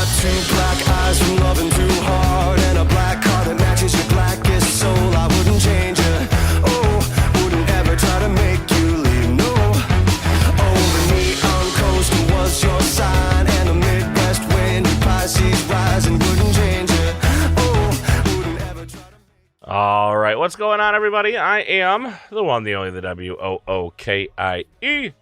got two black eyes from loving too hard, and a black car that matches your blackest soul. I wouldn't change it. Oh, wouldn't ever try to make you leave. No. Oh, the neon coaster was your sign, and the Midwest wind, Pisces rising, wouldn't change it. Oh, wouldn't ever try to. All right, what's going on, everybody? I am the one, the only, the WOOKIE.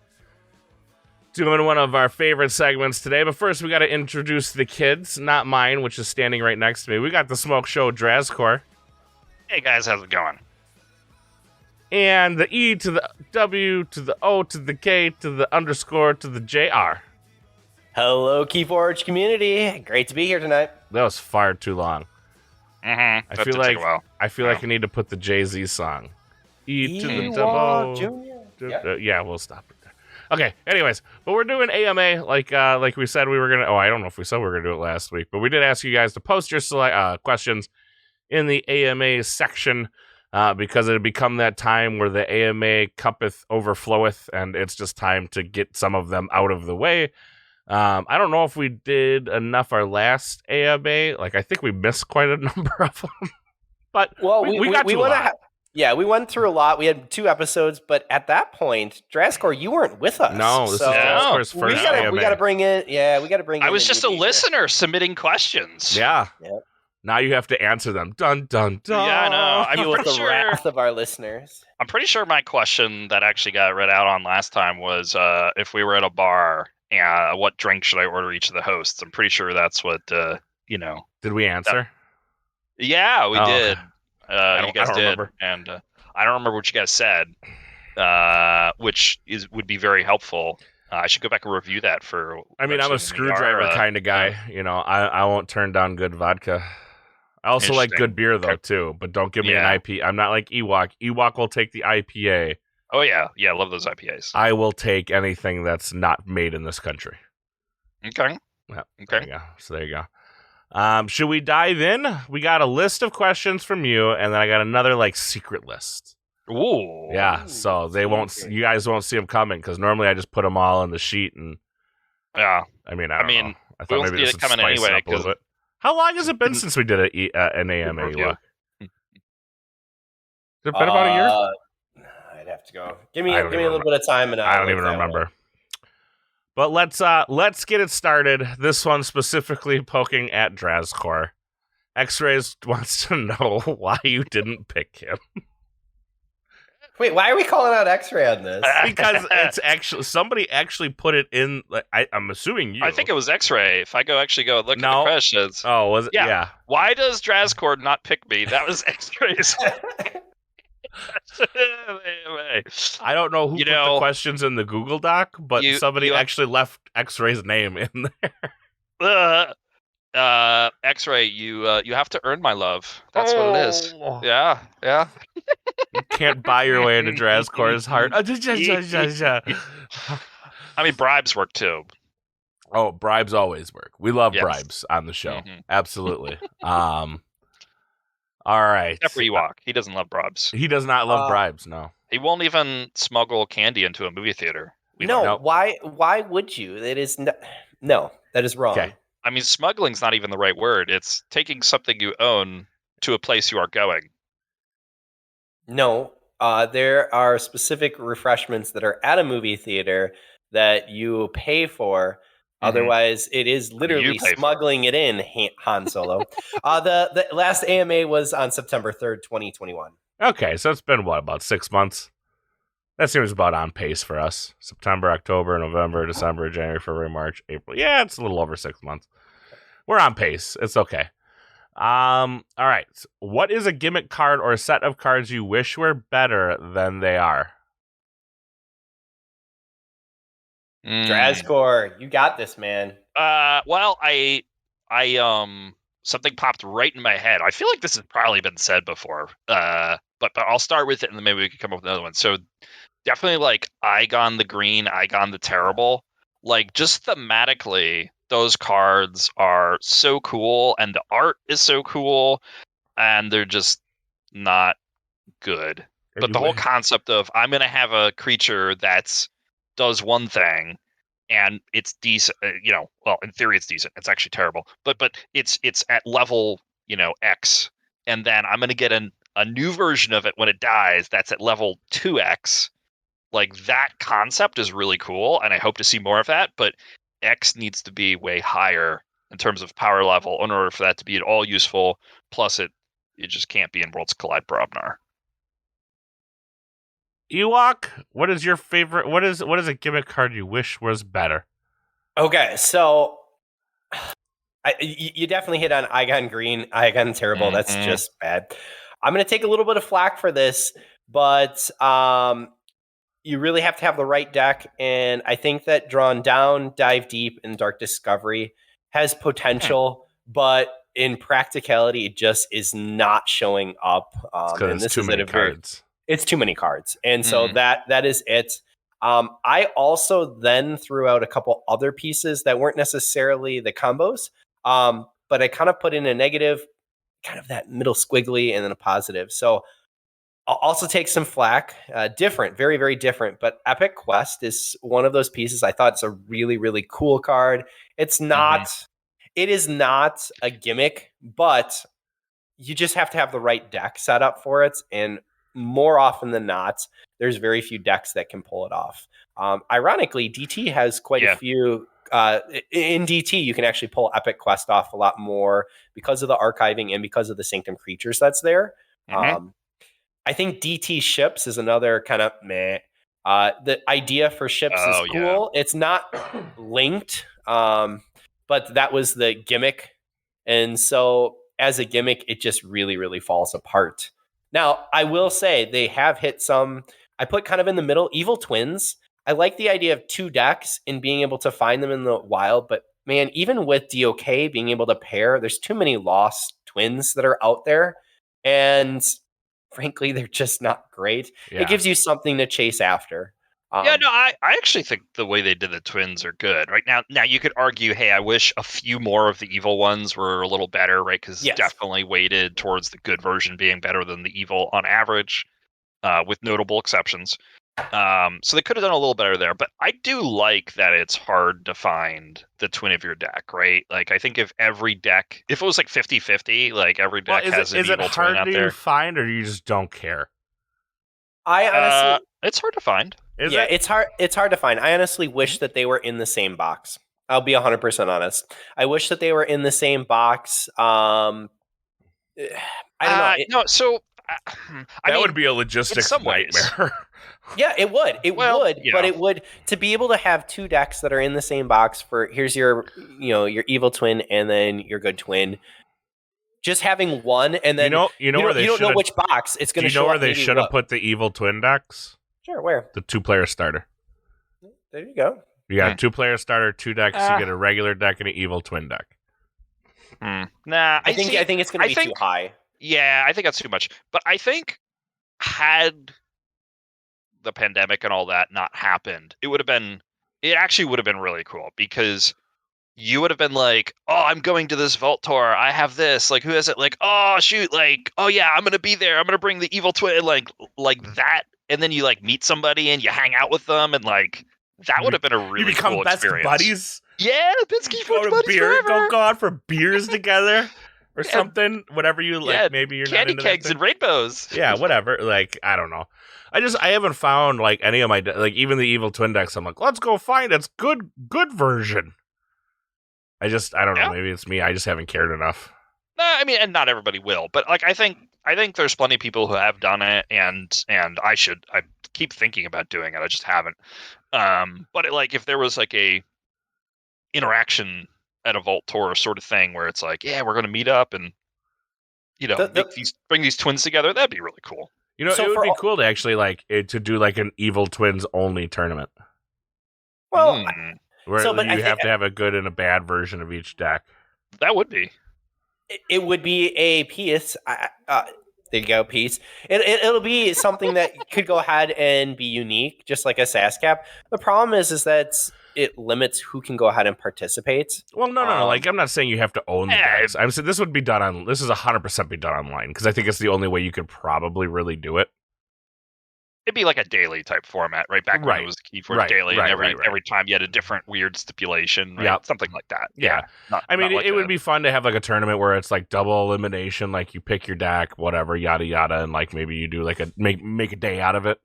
Doing one of our favorite segments today, but first we got to introduce the kids, not mine, which is standing right next to me. We got the Smoke Show Drazcore. Hey guys, how's it going? And the E to the W to the O to the K to the underscore to the JR. Hello, Keyforge community. Great to be here tonight. That was far too long. Mm-hmm. I feel like I need to put the Jay-Z song. E to the double. Yeah, we'll stop it there. Okay, anyways, but we're doing AMA like we said we were going to. Oh, I don't know if we said we were going to do it last week, but we did ask you guys to post your questions in the AMA section because it had become that time where the AMA cuppeth overfloweth, and it's just time to get some of them out of the way. I don't know if we did enough our last AMA. Like, I think we missed quite a number of them. But we got to a lot. Yeah, we went through a lot. We had 2 episodes, but at that point, Drazcore, you weren't with us. No, this is Drazcore's first AMA. We got to bring in. Yeah, we got to bring in. I was just a listener submitting questions. Yeah. Yep. Now you have to answer them. Dun, dun, dun. Yeah, I know. I'm with the wrath of our listeners. I'm pretty sure my question that actually got read out on last time was if we were at a bar, what drink should I order each of the hosts? I'm pretty sure that's what, Did we answer? Yeah, we did. Okay. You guys did. Remember. And I don't remember what you guys said, which would be very helpful. I should go back and review that for. I mean, I'm a screwdriver kind of guy. I won't turn down good vodka. I also like good beer, though, too. But don't give me an IPA. I'm not like Ewok. Ewok will take the IPA. Oh, yeah. Yeah, I love those IPAs. I will take anything that's not made in this country. Okay. Yeah, okay. There you go. So there you go. Should we dive in? We got a list of questions from you, and then I got another, secret list. Ooh. Yeah, so you guys won't see them coming, because normally I just put them all in the sheet, and... Yeah. I mean, I don't know. I thought maybe this would spice anyway, up a little bit. How long has it been since we did an AMA? Has it been about a year? I'd have to go. Give me a little bit of time, and I don't even remember. But let's get it started. This one specifically poking at Drazcore. X-Rays wants to know why you didn't pick him. Wait, why are we calling out X-Ray on this? Because it's actually somebody actually put it in. I'm assuming you. I think it was X-Ray. If I go look at the questions. Oh, was it? Yeah. Why does Drazcore not pick me? That was X-Ray's. I don't know who put the questions in the Google Doc, but somebody actually left X-Ray's name in there. X-Ray, you have to earn my love. That's what it is. Yeah. You can't buy your way into Drazcore's heart. I mean, bribes work too. Oh, bribes always work. We love bribes on the show. Mm-hmm. Absolutely. All right. Except for Ewok. He doesn't love bribes. He does not love bribes, no. He won't even smuggle candy into a movie theater. Why would you? It is no, that is wrong. Okay. I mean, smuggling's not even the right word. It's taking something you own to a place you are going. No, there are specific refreshments that are at a movie theater that you pay for. Mm-hmm. Otherwise, it is literally smuggling it in, Han Solo. The last AMA was on September 3rd, 2021. Okay, so it's been, about 6 months? That seems about on pace for us. September, October, November, December, January, February, March, April. Yeah, it's a little over 6 months. We're on pace. It's okay. All right. What is a gimmick card or a set of cards you wish were better than they are? Drazcore, you got this, man. Well, I something popped right in my head. I feel like this has probably been said before. But I'll start with it, and then maybe we can come up with another one. So definitely Igon the Green, Igon the Terrible. Just thematically, those cards are so cool, and the art is so cool, and they're just not good. But the whole concept of I'm going to have a creature that does one thing, and it's decent. Well, in theory, it's decent. It's actually terrible, but it's at level X, and then I'm going to get a new version of it when it dies. That's at level 2X. Like, that concept is really cool, and I hope to see more of that. But X needs to be way higher in terms of power level in order for that to be at all useful. Plus, it just can't be in Worlds Collide Brobnar. Ewok, what is your favorite? What is a gimmick card you wish was better? Okay, so you definitely hit on Igon Green. Igon Terrible. That's just bad. I'm going to take a little bit of flack for this, but you really have to have the right deck, and I think that Drawn Down, Dive Deep, and Dark Discovery has potential, but in practicality, it just is not showing up. And this too many cards. It's too many cards, and so that is it. I also then threw out a couple other pieces that weren't necessarily the combos, but I kind of put in a negative, kind of that middle squiggly, and then a positive. So I'll also take some flack. Different, very, very different. But Epic Quest is one of those pieces. I thought it's a really, really cool card. It's not. It is not a gimmick, but you just have to have the right deck set up for it. And more often than not, there's very few decks that can pull it off. Ironically, DT has quite a few. In DT, you can actually pull Epic Quest off a lot more because of the archiving and because of the Sanctum creatures that's there. I think DT ships is another kind of meh. The idea for ships is cool. Yeah. It's not linked, but that was the gimmick. And so as a gimmick, it just really, really falls apart. Now, I will say they have hit some. I put kind of in the middle, Evil Twins. I like the idea of 2 decks and being able to find them in the wild. But man, even with DOK being able to pair, there's too many lost twins that are out there. And frankly, they're just not great. Yeah. It gives you something to chase after. I actually think the way they did the twins are good. Right now you could argue, hey, I wish a few more of the evil ones were a little better, right? Because definitely weighted towards the good version being better than the evil on average, with notable exceptions. So they could have done a little better there. But I do like that it's hard to find the twin of your deck, right? Like, I think if it was like 50-50, like every deck has an evil twin out there. Is it hard to find, or you just don't care? I honestly, it's hard to find. It's hard. It's hard to find. I honestly wish that they were in the same box. I'll be 100% honest. I wish that they were in the same box. I don't know. That would be a logistics nightmare. Yeah, it would. But it would, to be able to have 2 decks that are in the same box for, here's your evil twin and then your good twin. Just having one, and then you don't know which box it's going to show up. You know where they should have put the evil twin decks? Sure, where? The 2-player starter. There you go. You got a 2-player starter, 2 decks. You get a regular deck and an evil twin deck. Nah, I think it's going to be too high. Yeah, I think that's too much. But I think had the pandemic and all that not happened, it actually would have been really cool, because you would have been like, oh, I'm going to this vault tour. I have this. Like, who has it? Like, oh, shoot. Like, oh, yeah, I'm going to be there. I'm going to bring the evil twin. Like that. And then you, like, meet somebody and you hang out with them. And, like, that would have been a really cool experience. You become best buddies? Yeah, best Keyforge buddies forever. Go out for beers together or something. Whatever you like. Yeah, maybe you're candy not into kegs and rainbows. Yeah, whatever. Like, I don't know. I haven't found, like, any of my, like, even the evil twin decks. I'm like, let's go find its good version. I don't know. Maybe it's me. I just haven't cared enough. I mean, and not everybody will, but like I think there's plenty of people who have done it, and I keep thinking about doing it. I just haven't. But if there was like a interaction at a vault tour sort of thing where it's like, yeah, we're going to meet up and bring these twins together, that'd be really cool. It would be cool to actually to do like an evil twins only tournament. Well. Where you have to have a good and a bad version of each deck. That would be. It would be a piece. There you go, piece. It'll be something that could go ahead and be unique, just like a SASCAP. The problem is that it limits who can go ahead and participate. Well, no. Like, I'm not saying you have to own the decks. I'm saying this would be done on. This is 100% be done online, because I think it's the only way you could probably really do it. it'd be like a daily type format, right? Back when it was the Keyforge daily, and every time you had a different weird stipulation, right? Yep. Something like that. Yeah. I mean, it would be fun to have like a tournament where it's like double elimination, like you pick your deck, whatever, yada yada, and like maybe you do like make a day out of it.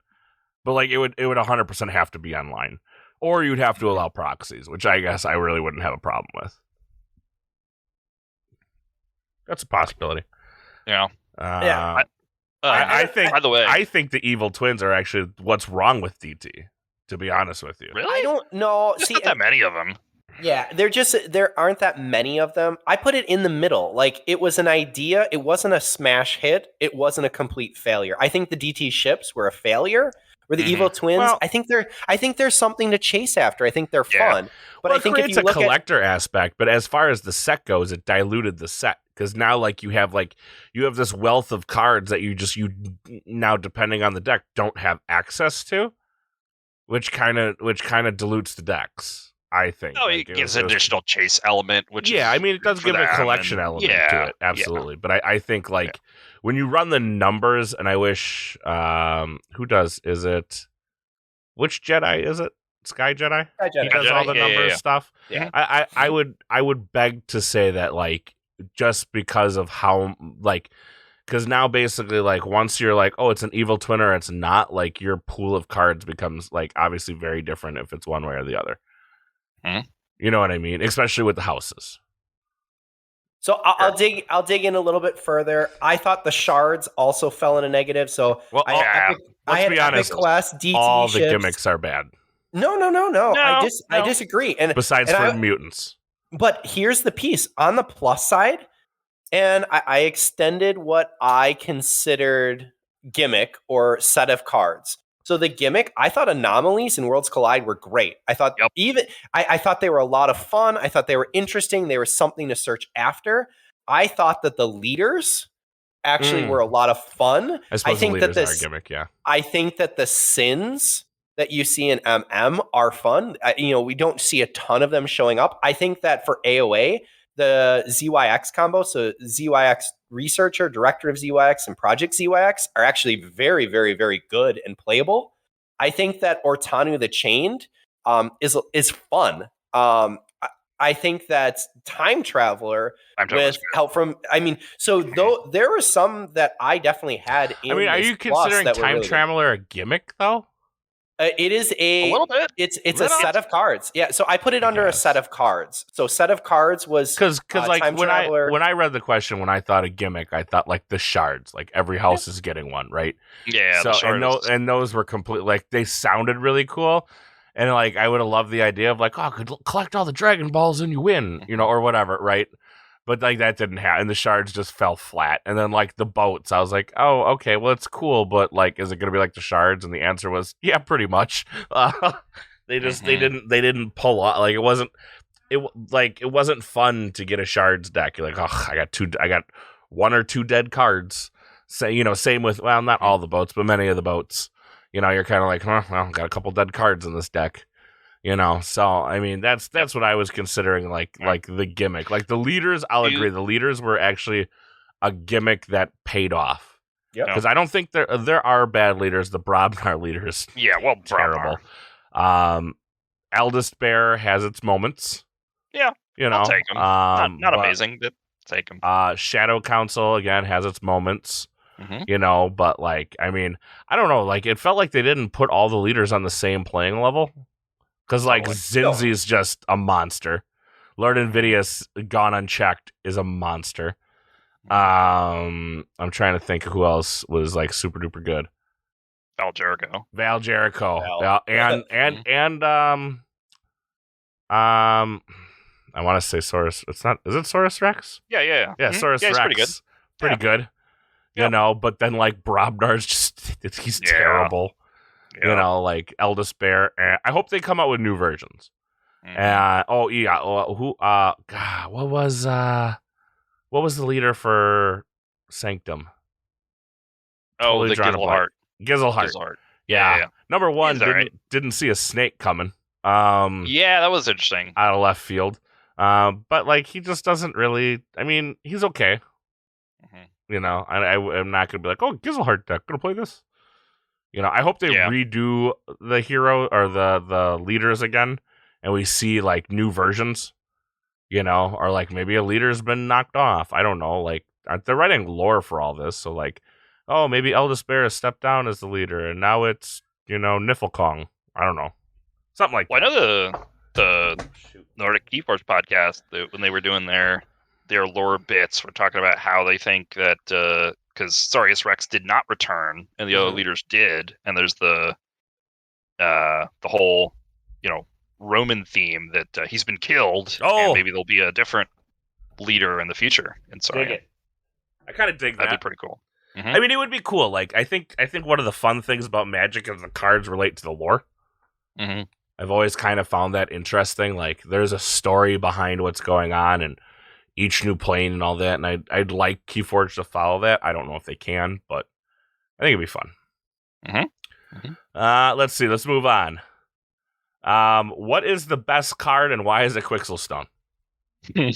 But like it would 100% have to be online, or you'd have to allow proxies, which I guess I really wouldn't have a problem with. That's a possibility. Yeah. I think. By the way, I think the evil twins are actually what's wrong with DT. To be honest with you, really, I don't know. There's not that many of them. Yeah, there aren't that many of them. I put it in the middle. Like, it was an idea. It wasn't a smash hit. It wasn't a complete failure. I think the DT ships were a failure. Where the evil twins, well, I think there's something to chase after. I think they're fun. But I think it creates if you look a collector aspect. But as far as the set goes, it diluted the set because now you have this wealth of cards that you now, depending on the deck, don't have access to, which kind of dilutes the decks. I think. No, it gives an additional chase element, which I mean, it does give a collection element to it, absolutely. Yeah. But I think when you run the numbers, and I wish who does is it? Which Jedi is it? Sky Jedi. Sky Jedi. He does all the numbers stuff. Yeah. I would beg to say that just because of how because now basically once you're oh, it's an evil twin or it's not, your pool of cards becomes obviously very different if it's one way or the other. You know what I mean? Especially with the houses. So I'll dig in a little bit further. I thought the shards also fell in a negative. So let's be honest. Class DT all ships. The gimmicks are bad. No. I disagree. And besides mutants. But here's the piece on the plus side, and I extended what I considered gimmick or set of cards. So the gimmick, I thought anomalies in Worlds Collide were great. I thought I thought they were a lot of fun. I thought they were interesting. They were something to search after. I thought that the leaders actually were a lot of fun. I think the leaders are a gimmick, yeah. I think that the sins that you see in MM are fun. We don't see a ton of them showing up. I think that for AOA, the ZYX combo, so ZYX Researcher, Director of ZYX, and Project ZYX are actually very, very, very good and playable. I think that Ortanu the Chained is fun. I think that Time Traveler with help from, though there were some that I definitely had in are you considering Time Traveler a gimmick, though? It is a little bit. It's a set of cards. Yeah, so I put it under a set of cards. So set of cards was because when I read the question, when I thought of gimmick, I thought the shards, every house is getting one, right? Yeah. So and those were complete. They sounded really cool, and I would have loved the idea of collect all the Dragon Balls and you win, or whatever, right? But that didn't happen, and the shards just fell flat. And then the boats, I was oh, okay, well it's cool, but is it gonna be like the shards? And the answer was, yeah, pretty much. They just they didn't pull off. It wasn't fun to get a shards deck. You're I got one or two dead cards. Same with not all the boats, but many of the boats. You're kind of got a couple dead cards in this deck. So that's what I was considering the gimmick. The leaders, I'll agree. The leaders were actually a gimmick that paid off. Yeah, because I don't think there are bad leaders. The Brobnar leaders, terrible. Eldest Bear has its moments. Yeah, I'll take them. Not amazing, but take them. Shadow Council again has its moments. But I don't know. It felt like they didn't put all the leaders on the same playing level. Because Zinzi's just a monster. Lord Invidious, gone unchecked, is a monster. I'm trying to think of who else was super duper good. Val Jericho. I want to say Saurus. It's not. Is it Saurus Rex? Yeah. Saurus Rex. Pretty good. Pretty good. But then Brobnar's he's terrible. Eldest Bear. I hope they come out with new versions. God, what was the leader for Sanctum? Oh, the Gizzleheart. Yeah. Number one didn't see a snake coming. That was interesting. Out of left field. But he just doesn't really. He's okay. I'm not gonna be oh, Gizzleheart deck, gonna play this. You know, I hope they redo the hero or the leaders again, and we see like new versions. You know, or like maybe a leader's been knocked off. I don't know. Like, they're writing lore for all this, so like, oh, maybe Eldest Bear has stepped down as the leader, and now it's Niflkong. I don't know, something like. Well, I know the Nordic Keyforge podcast when they were doing their lore bits, were talking about how they think that because Sarius Rex did not return and the other leaders did, and there's the whole Roman theme that he's been killed, and maybe there'll be a different leader in the future. And so I kind of dig that. That'd be pretty cool. Mm-hmm. I mean, it would be cool. Like, I think one of the fun things about Magic is the cards relate to the lore. Mm-hmm. I've always kind of found that interesting. Like, there's a story behind what's going on and each new plane and all that. And I'd like Keyforge to follow that. I don't know if they can, but I think it'd be fun. Mm-hmm. Mm-hmm. Let's see. Let's move on. What is the best card and why is it Quixelstone? I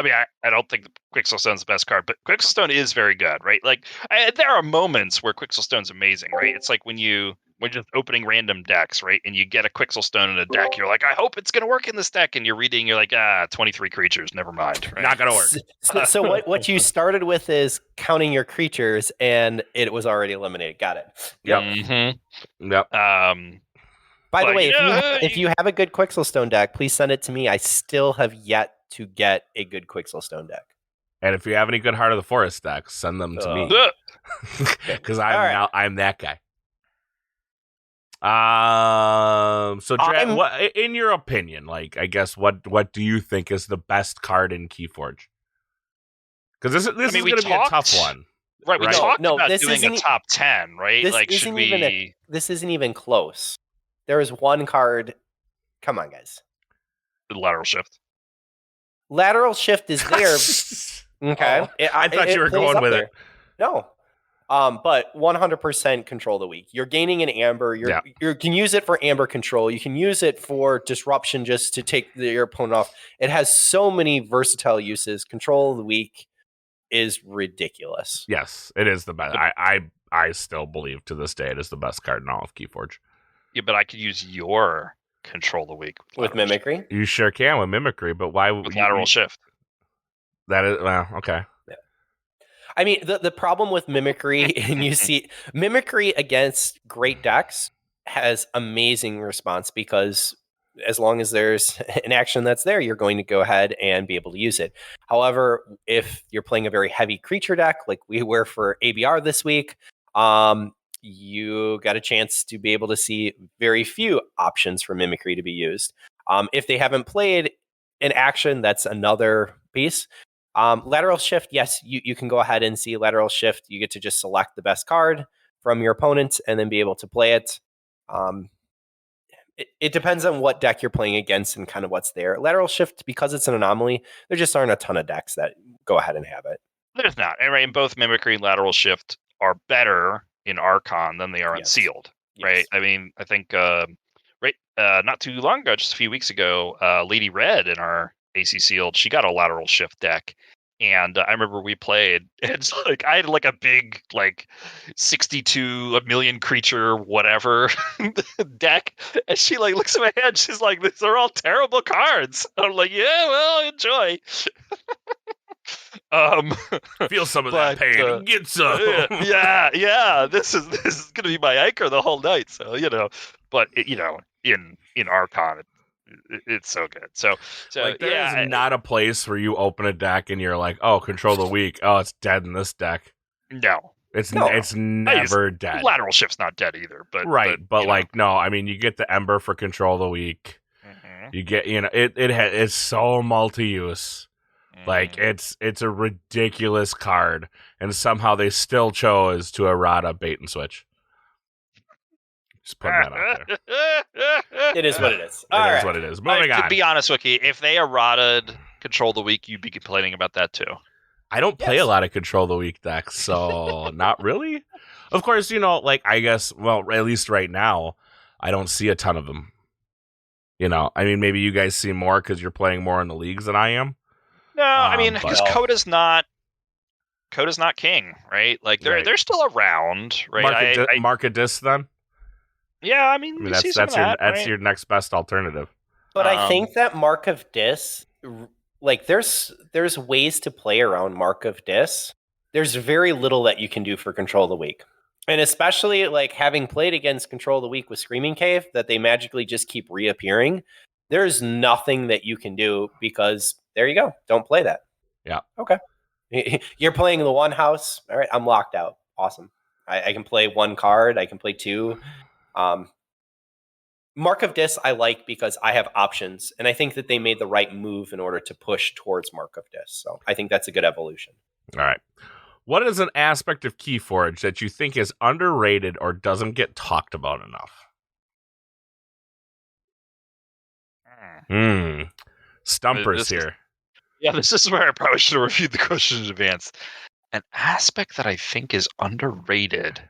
mean, I don't think Quixelstone's the best card, but Quixelstone is very good, right? Like, there are moments where Quixelstone's amazing, right? It's like when you're just opening random decks, right? And you get a Quixelstone in a deck, you're like, I hope it's going to work in this deck. And you're reading, you're like, 23 creatures, never mind. Right? Not going to work. So what you started with is counting your creatures, and it was already eliminated. Got it. Yep. Mm-hmm. Yep. By the way, if you have a good Quixelstone deck, please send it to me. I still have yet to get a good Quixelstone deck. And if you have any good Heart of the Forest decks, send them to me. Because I'm that guy. So Drat, what, in your opinion, like, I guess, what do you think is the best card in Keyforge? Because this is going to be a tough one. Right, we talked about doing a top 10, right? This like, should we... This isn't even close. There is one card. Come on, guys. The Lateral Shift. Lateral Shift is there. Okay. I thought you were going with it. No. But 100% Control the Weak. You're gaining an Amber. You can use it for Amber control. You can use it for disruption just to take your opponent off. It has so many versatile uses. Control the Weak is ridiculous. Yes, it is the best. I still believe to this day it is the best card in all of Keyforge. Yeah, but I could use your Control the Weak with Mimicry. Shift. You sure can with Mimicry, but why with Lateral Shift? That is okay. Yeah. I mean, the problem with Mimicry, and you see Mimicry against great decks has amazing response because as long as there's an action that's there, you're going to go ahead and be able to use it. However, if you're playing a very heavy creature deck like we were for ABR this week, you got a chance to be able to see very few options for Mimicry to be used. If they haven't played an action, that's another piece. Lateral Shift, yes, you can go ahead and see Lateral Shift. You get to just select the best card from your opponent and then be able to play it. It depends on what deck you're playing against and kind of what's there. Lateral Shift, because it's an anomaly, there just aren't a ton of decks that go ahead and have it. There's not. And both Mimicry and Lateral Shift are better in Archon than they are in Sealed, right? Yes. I mean, I think not too long ago, just a few weeks ago, Lady Red in our AC Sealed, she got a Lateral Shift deck. And I remember we played, it's like I had like a big, like 62 a million creature whatever deck, and she like looks at my hand, she's like, "These are all terrible cards." I'm like, "Yeah, well, enjoy." Feel some of that pain. Get some. Yeah. This is gonna be my anchor the whole night. So but in Archon. It's so good. So like, there's not a place where you open a deck and you're like, oh, Control the Weak. Oh, it's dead in this deck. No, it's never dead. Lateral Shift's not dead either. But no. I mean, you get the Ember for Control the Weak. Mm-hmm. You get it's so multi-use. Mm-hmm. Like it's a ridiculous card, and somehow they still chose to errata bait and switch. Just putting that out there. It is what it is. It is what it is. Moving on. To be honest, WOOKIE, if they errated Control the Weak, you'd be complaining about that too. I don't play a lot of Control the Weak decks, so not really. Of course, I guess, well, at least right now, I don't see a ton of them. I mean, maybe you guys see more because you're playing more in the leagues than I am. No, I mean, because Coda's not Coda's not king, right? Like Right. they're still around, right? Mark a disc then. Yeah, I I mean, mean, we that's see some of your that, that's right? your next best alternative. But I think that Mark of Dis, like there's ways to play around Mark of Dis. There's very little that you can do for Control of the Weak. And especially like having played against Control of the Weak with Screaming Cave, that they magically just keep reappearing. There's nothing that you can do because there you go. Don't play that. Yeah. Okay. You're playing the one house. All right. I'm locked out. Awesome. I can play one card. I can play two. Mark of Dis I like because I have options, and I think that they made the right move in order to push towards Mark of Dis. So I think that's a good evolution. All right. What is an aspect of Keyforge that you think is underrated or doesn't get talked about enough? Stumpers here. This is where I probably should have reviewed the question in advance. An aspect that I think is underrated.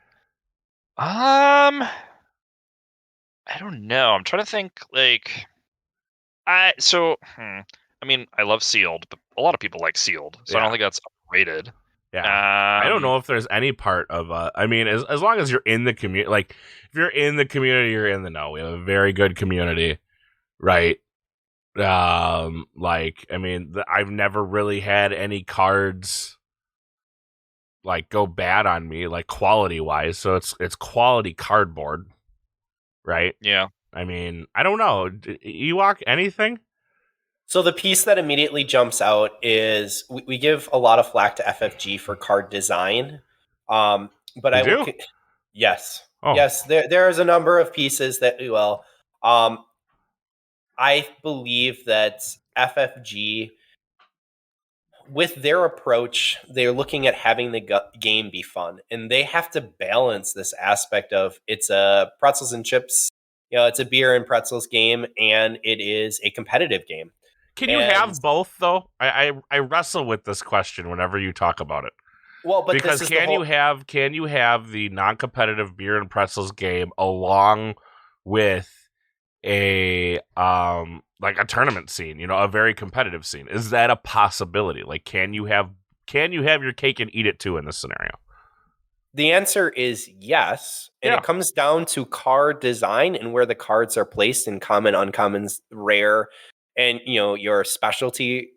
I don't know. I'm trying to think. Like, I mean, I love sealed, but a lot of people like sealed, so I don't think that's underrated. Yeah. I don't know if there's any part of I mean, as long as you're in the community, like if you're in the community, you're in the know. We have a very good community, right? Like, I mean, I've never really had any cards like go bad on me, like quality wise. So it's quality cardboard, right? Yeah. I mean, I don't know. Ewok, anything? So the piece that immediately jumps out is we give a lot of flack to FFG for card design, but yes, Oh. yes, there is a number of pieces that do well. I believe that FFG, with their approach, they're looking at having the game be fun, and they have to balance this aspect of it's a pretzels and chips, it's a beer and pretzels game, and it is a competitive game. Can you have both though? I wrestle with this question whenever you talk about it. Well, but because can you have the non-competitive beer and pretzels game along with a like a tournament scene, a very competitive scene? Is that a possibility? Like, can you have your cake and eat it too in this scenario? The answer is yes, and it comes down to card design and where the cards are placed in common, uncommons, rare, and your specialty.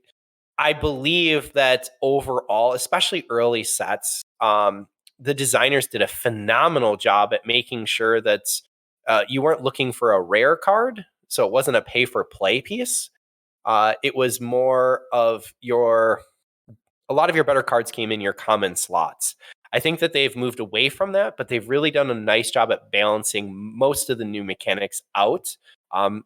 I believe that overall, especially early sets, the designers did a phenomenal job at making sure that you weren't looking for a rare card, so it wasn't a pay for play piece. It was more of a lot of your better cards came in your common slots. I think that they've moved away from that, but they've really done a nice job at balancing most of the new mechanics out. And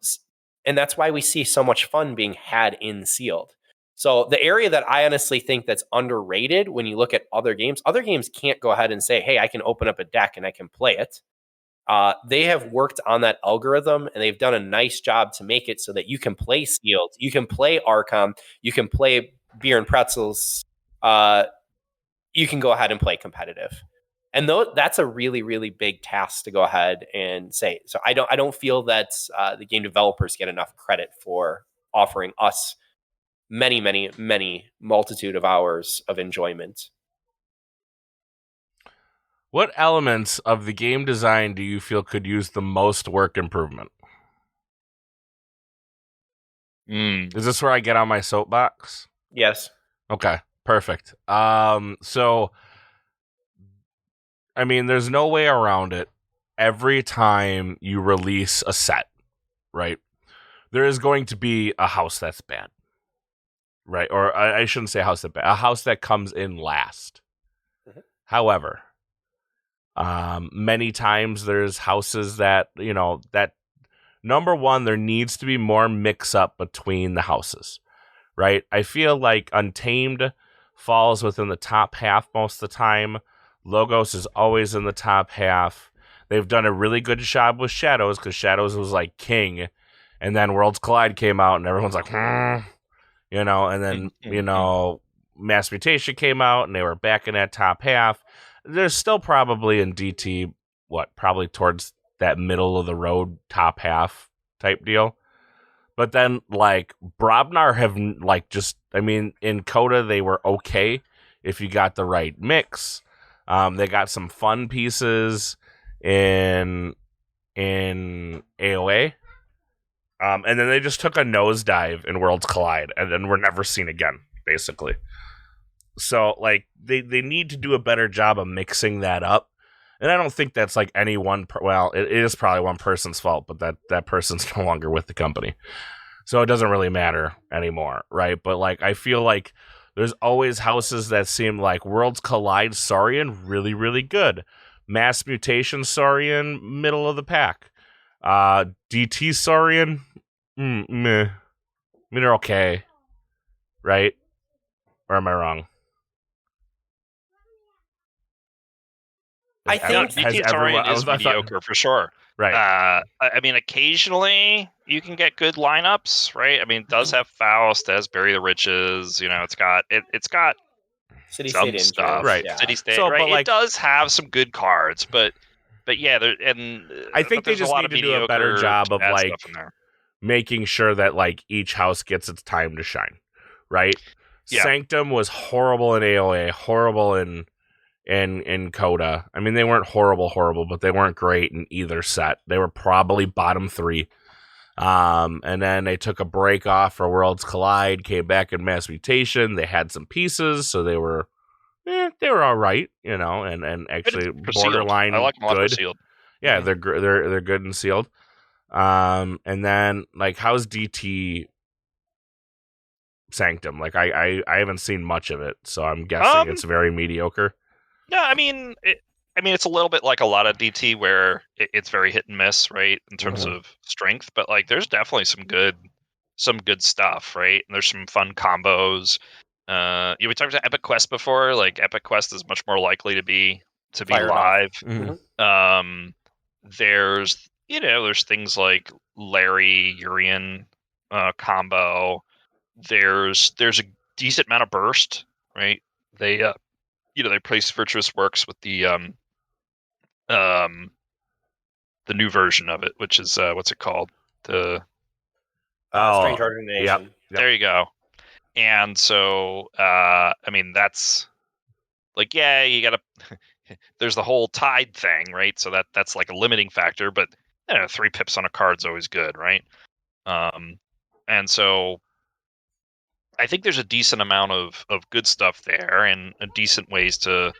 that's why we see so much fun being had in sealed. So the area that I honestly think that's underrated when you look at other games can't go ahead and say, hey, I can open up a deck and I can play it. They have worked on that algorithm, and they've done a nice job to make it so that you can play sealed, you can play Archon, you can play beer and pretzels, you can go ahead and play competitive. And that's a really, really big task to go ahead and say. So I don't feel that the game developers get enough credit for offering us many, many, many multitude of hours of enjoyment. What elements of the game design do you feel could use the most work improvement? Is this where I get on my soapbox? Yes. Okay, perfect. So, I mean, there's no way around it. Every time you release a set, right, there is going to be a house that's bad, right? Or I shouldn't say a house that's bad, a house that comes in last. Mm-hmm. However, many times there's houses that, that number one, there needs to be more mix up between the houses, right? I feel like Untamed falls within the top half most of the time. Logos is always in the top half. They've done a really good job with Shadows because Shadows was like king, and then Worlds Collide came out and everyone's like, and then, Mass Mutation came out and they were back in that top half. There's still probably in DT, probably towards that middle of the road top half type deal. But then, like, Brobnar have, in Coda, they were okay. if you got the right mix. They got some fun pieces in AOA. And then they just took a nosedive in Worlds Collide, and then were never seen again, basically. So, like, they need to do a better job of mixing that up. And I don't think that's, like, any one... well, it is probably one person's fault, but that person's no longer with the company. So it doesn't really matter anymore, right? But, like, I feel like there's always houses that seem like Worlds Collide Saurian, really, really good. Mass Mutation Saurian, middle of the pack. DT Saurian, meh. I mean, they're okay, right? Or am I wrong? I think DT Saurian is mediocre for sure. Right. I mean, occasionally you can get good lineups, right? I mean, it does have Faust, it has Bury the Riches. You know, it's got City some State stuff, Engine, right? Yeah. City State, So, right? but, like, it does have some good cards, but yeah, I think they just need to do a better job of, like, making sure that, like, each house gets its time to shine, right? Yeah. Sanctum was horrible in AOA, horrible in Coda. I mean, they weren't horrible, but they weren't great in either set. They were probably bottom 3. And then they took a break off for Worlds Collide, came back in Mass Mutation. They had some pieces, so they were all right, you know, and actually borderline I like them a lot for good. sealed. Yeah, they're good and sealed. And then, like, how's DT Sanctum? Like, I haven't seen much of it, so I'm guessing it's very mediocre. No, I mean, it's a little bit like a lot of DT where it's very hit and miss, right, in terms of strength. But, like, there's definitely some good stuff, right? And there's some fun combos. We talked about Epic Quest before. Like, Epic Quest is much more likely to be Fired live. Mm-hmm. There's things like Larry Urian combo. There's a decent amount of burst, right? They they place Virtuous Works with the new version of it, which is what's it called? The Strange Ordination. Yep. There you go. And so I mean, that's like, yeah, you gotta there's the whole tide thing, right? So that's like a limiting factor, but 3 pips on a card's always good, right? And so I think there's a decent amount of good stuff there and decent ways to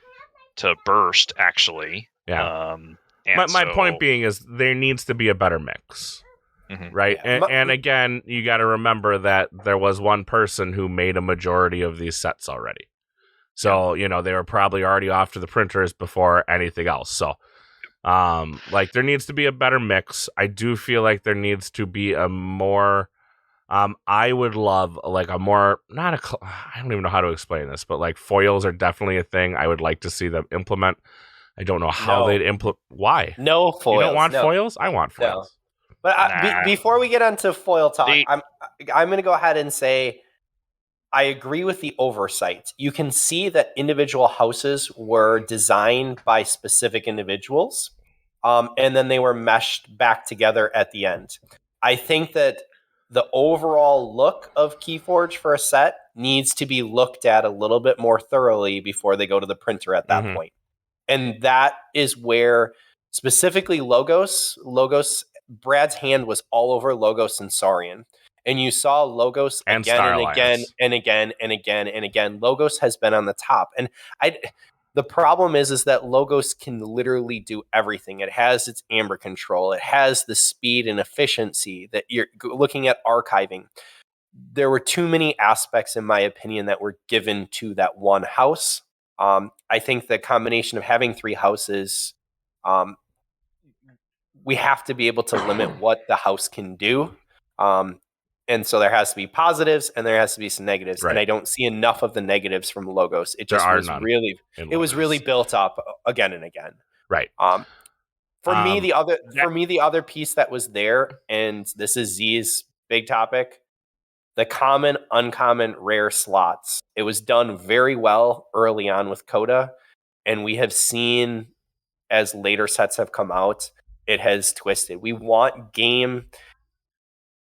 burst, actually. Yeah. And my point being is there needs to be a better mix, right? Yeah. And again, you got to remember that there was one person who made a majority of these sets already. So, they were probably already off to the printers before anything else. So, like, there needs to be a better mix. I do feel like there needs to be a more... I would love, like, a more, I don't even know how to explain this, but, like, foils are definitely a thing I would like to see them implement. I don't know how they'd implement. Why? No foils. You don't want foils? I want foils. No. But before we get onto foil talk, I'm going to go ahead and say I agree with the oversight. You can see that individual houses were designed by specific individuals, and then they were meshed back together at the end. I think that the overall look of Keyforge for a set needs to be looked at a little bit more thoroughly before they go to the printer at that point. And that is where specifically Logos, Brad's hand was all over Logos and Saurian. And you saw Logos and again Star and Alliance. again and again and again and again. Logos has been on the top. And the problem is that Logos can literally do everything. It has its amber control. It has the speed and efficiency that you're looking at archiving. There were too many aspects, in my opinion, that were given to that one house. I think the combination of having 3 houses, we have to be able to limit what the house can do. And so there has to be positives and there has to be some negatives. Right. And I don't see enough of the negatives from Logos. It just was none really, it was really built up again and again. Right. For me, the other piece that was there, and this is Z's big topic, the common, uncommon, rare slots. It was done very well early on with Coda. And we have seen, as later sets have come out, it has twisted. We want game...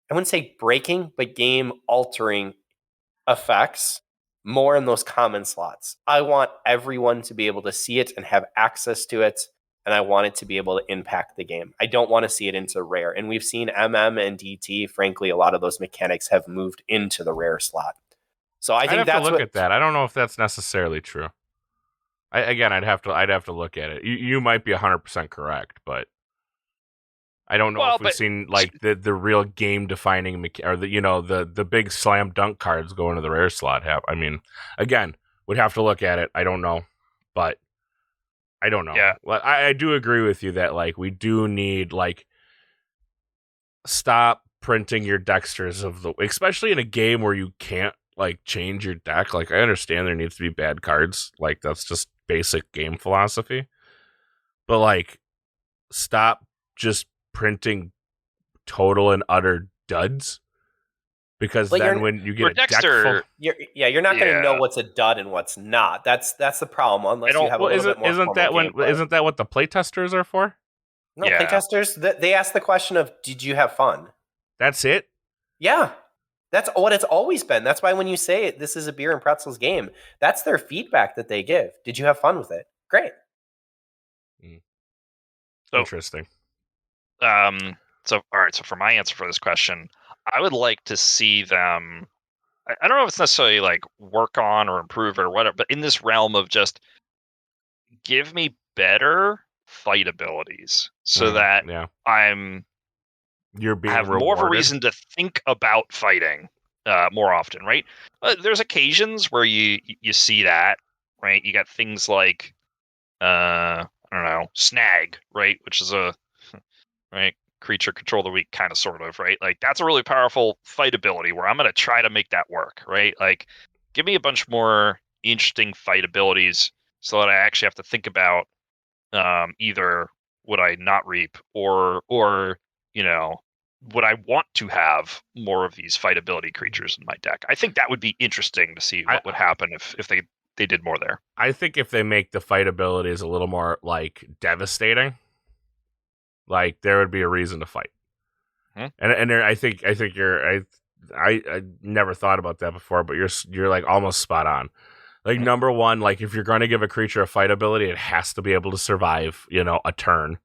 I wouldn't say breaking, but game altering effects. more in those common slots. I want everyone to be able to see it and have access to it, and I want it to be able to impact the game. I don't want to see it into rare. And we've seen MM and DT, frankly, a lot of those mechanics have moved into the rare slot. So I think I'd have to look at that. I don't know if that's necessarily true. I'd have to look at it. You might be 100% correct, but I don't know if we've seen like the real game defining or the big slam dunk cards go into the rare slot. I mean, again, would have to look at it. I don't know, but I don't know. Yeah. Well, I do agree with you that like we do need like stop printing your dexters especially in a game where you can't like change your deck. Like I understand there needs to be bad cards. Like that's just basic game philosophy. But like stop just printing total and utter duds, because then when you get a Dexter, you're not going to know what's a dud and what's not. That's the problem unless you have a little bit more. Isn't that what the playtesters are for? No, playtesters they ask the question of, did you have fun? That's it. Yeah, that's what it's always been. That's why when you say this is a beer and pretzels game, that's their feedback that they give. Did you have fun with it? Great. Interesting. So all right. So for my answer for this question, I would like to see them. I don't know if it's necessarily like work on or improve or whatever, but in this realm of just give me better fight abilities so that you're being have rewarded. More of a reason to think about fighting more often, right? There's occasions where you see that, right? You got things like I don't know, snag, right, which is a right creature control the weak kind of sort of, right? Like that's a really powerful fight ability where I'm going to try to make that work, right? Like give me a bunch more interesting fight abilities so that I actually have to think about either would I not reap or would I want to have more of these fight ability creatures in my deck? I think that would be interesting to see what would happen if they did more there. I think if they make the fight abilities a little more like devastating, like there would be a reason to fight. And there, I think you're I never thought about that before, but you're like almost spot on. Like number one, like if you're going to give a creature a fight ability, it has to be able to survive, a turn.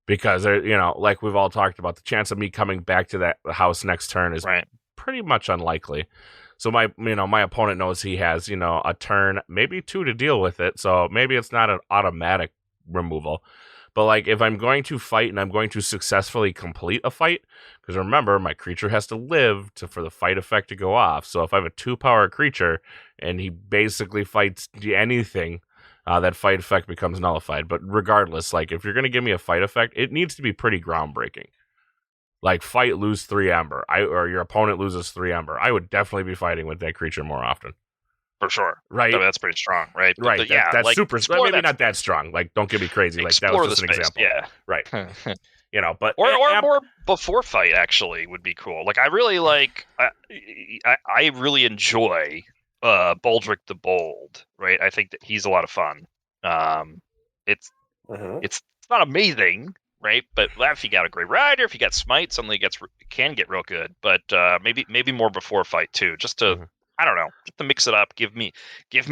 Because like we've all talked about, the chance of me coming back to that house next turn is pretty much unlikely. So my opponent knows he has, a turn, maybe two to deal with it. So maybe it's not an automatic removal. But like if I'm going to fight and I'm going to successfully complete a fight, because remember my creature has to live for the fight effect to go off. So if I have a 2-power creature and he basically fights anything, that fight effect becomes nullified. But regardless, like if you're going to give me a fight effect, it needs to be pretty groundbreaking. Like fight, lose 3 Ember, or your opponent loses 3 Ember. I would definitely be fighting with that creature more often. For sure. Right. I mean, that's pretty strong, right? Right. That's like, super. Maybe not that strong. Like, don't get me crazy. Like, that was just an example. Yeah. Right. But or more before fight actually would be cool. Like, I really like. I really enjoy Baldric the Bold. Right. I think that he's a lot of fun. It's not amazing, right? But if you got a great rider, if you got smite, suddenly it can get real good. But maybe more before fight too, just to. I don't know, just to mix it up, give me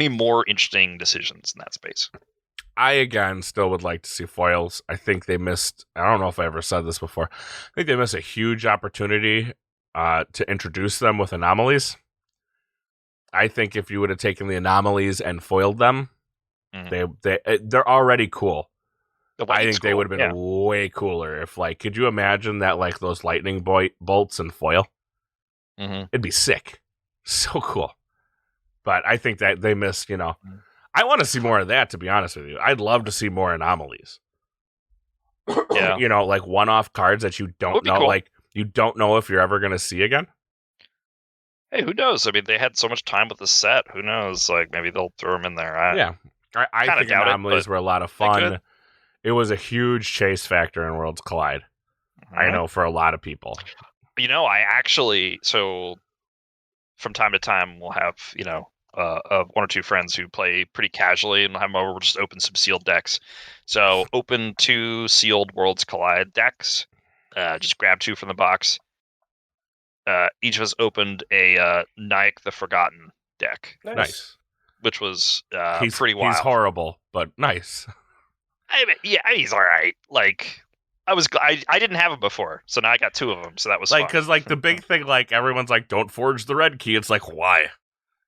more interesting decisions in that space. I, again, still would like to see foils. I think they missed, I don't know if I ever said this before, I think they missed a huge opportunity to introduce them with anomalies. I think if you would have taken the anomalies and foiled them, they're already cool. I think they would have been way cooler if, like, could you imagine that, like, those lightning bolts and foil? It'd be sick. So cool. But I think that they missed, I want to see more of that, to be honest with you. I'd love to see more anomalies. Yeah. Like one-off cards that you don't know, like you don't know if you're ever going to see again. Hey, who knows? I mean, they had so much time with the set. Who knows? Like, maybe they'll throw them in there. I think anomalies were a lot of fun. It was a huge chase factor in Worlds Collide. I know for a lot of people. I actually, from time to time, we'll have, one or two friends who play pretty casually, and we'll have them over. We'll just open some sealed decks. So open 2 sealed Worlds Collide decks. Just grab 2 from the box. Each of us opened a Nyack the Forgotten deck, Nice. which was He's pretty wild. He's horrible, but nice. I mean, yeah, he's all right. Like, I didn't have him before, so now I got 2 of them, so that was Like, fun. because like the big thing, like everyone's like, don't forge the red key. It's like, why?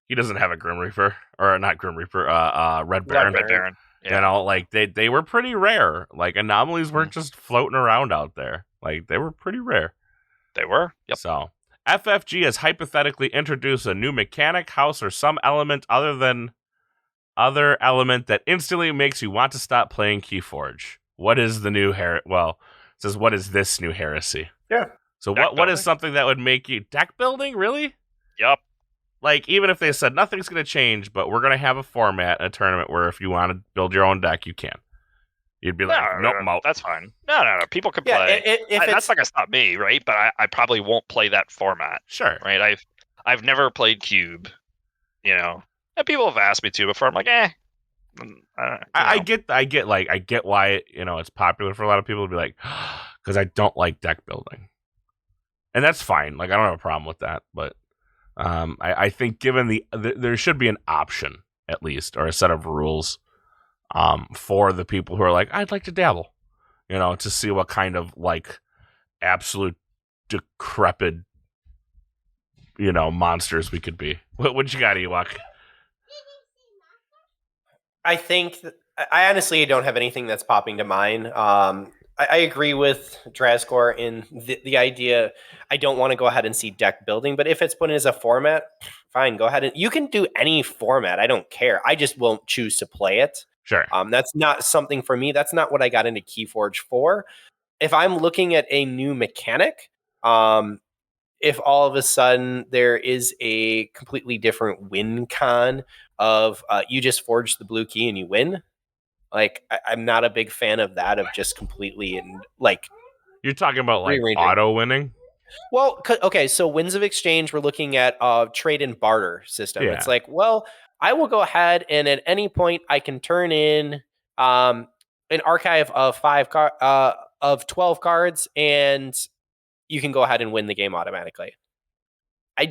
He doesn't have a Grim Reaper, or not Grim Reaper, Red Baron. Red Baron. Yeah. You know, like they were pretty rare. Like anomalies weren't just floating around out there. Like they were pretty rare. They were. Yep. So FFG has hypothetically introduced a new mechanic, house, or some element other element that instantly makes you want to stop playing Keyforge. What is the new Well, it says what is this new heresy? Yeah. So Deck what is building. something that would make you deck building? Really? Yep. Like, even if they said nothing's going to change, but we're going to have a format, a tournament where if you want to build your own deck, you can. You'd be like, nope, I'm out. That's fine. No. People can Yeah, play. if That's not gonna stop me, right? But I probably won't play that format, Sure. right? I've never played Cube, you know. And people have asked me to before. I'm like, I get why it's popular for a lot of people to be like, because I don't like deck building, and that's fine. Like I don't have a problem with that, but I think given there should be an option at least, or a set of rules, for the people who are like, I'd like to dabble, to see what kind of like absolute decrepit, monsters we could be. What you got, Ewok? I think I honestly don't have anything that's popping to mind. I agree with Drazgor in the idea. I don't want to go ahead and see deck building, but if it's put in as a format, fine, go ahead and you can do any format. I don't care. I just won't choose to play it. Sure. That's not something for me. That's not what I got into Keyforge for. If I'm looking at a new mechanic, if all of a sudden there is a completely different win con of you just forge the blue key and you win, like I'm not a big fan of that, of just completely and like you're talking about like rearranging. auto winning. Well, okay, so winds of exchange, we're looking at trade and barter system. Yeah. It's like, well, I will go ahead and at any point I can turn in an archive of 12 cards, and you can go ahead and win the game automatically. I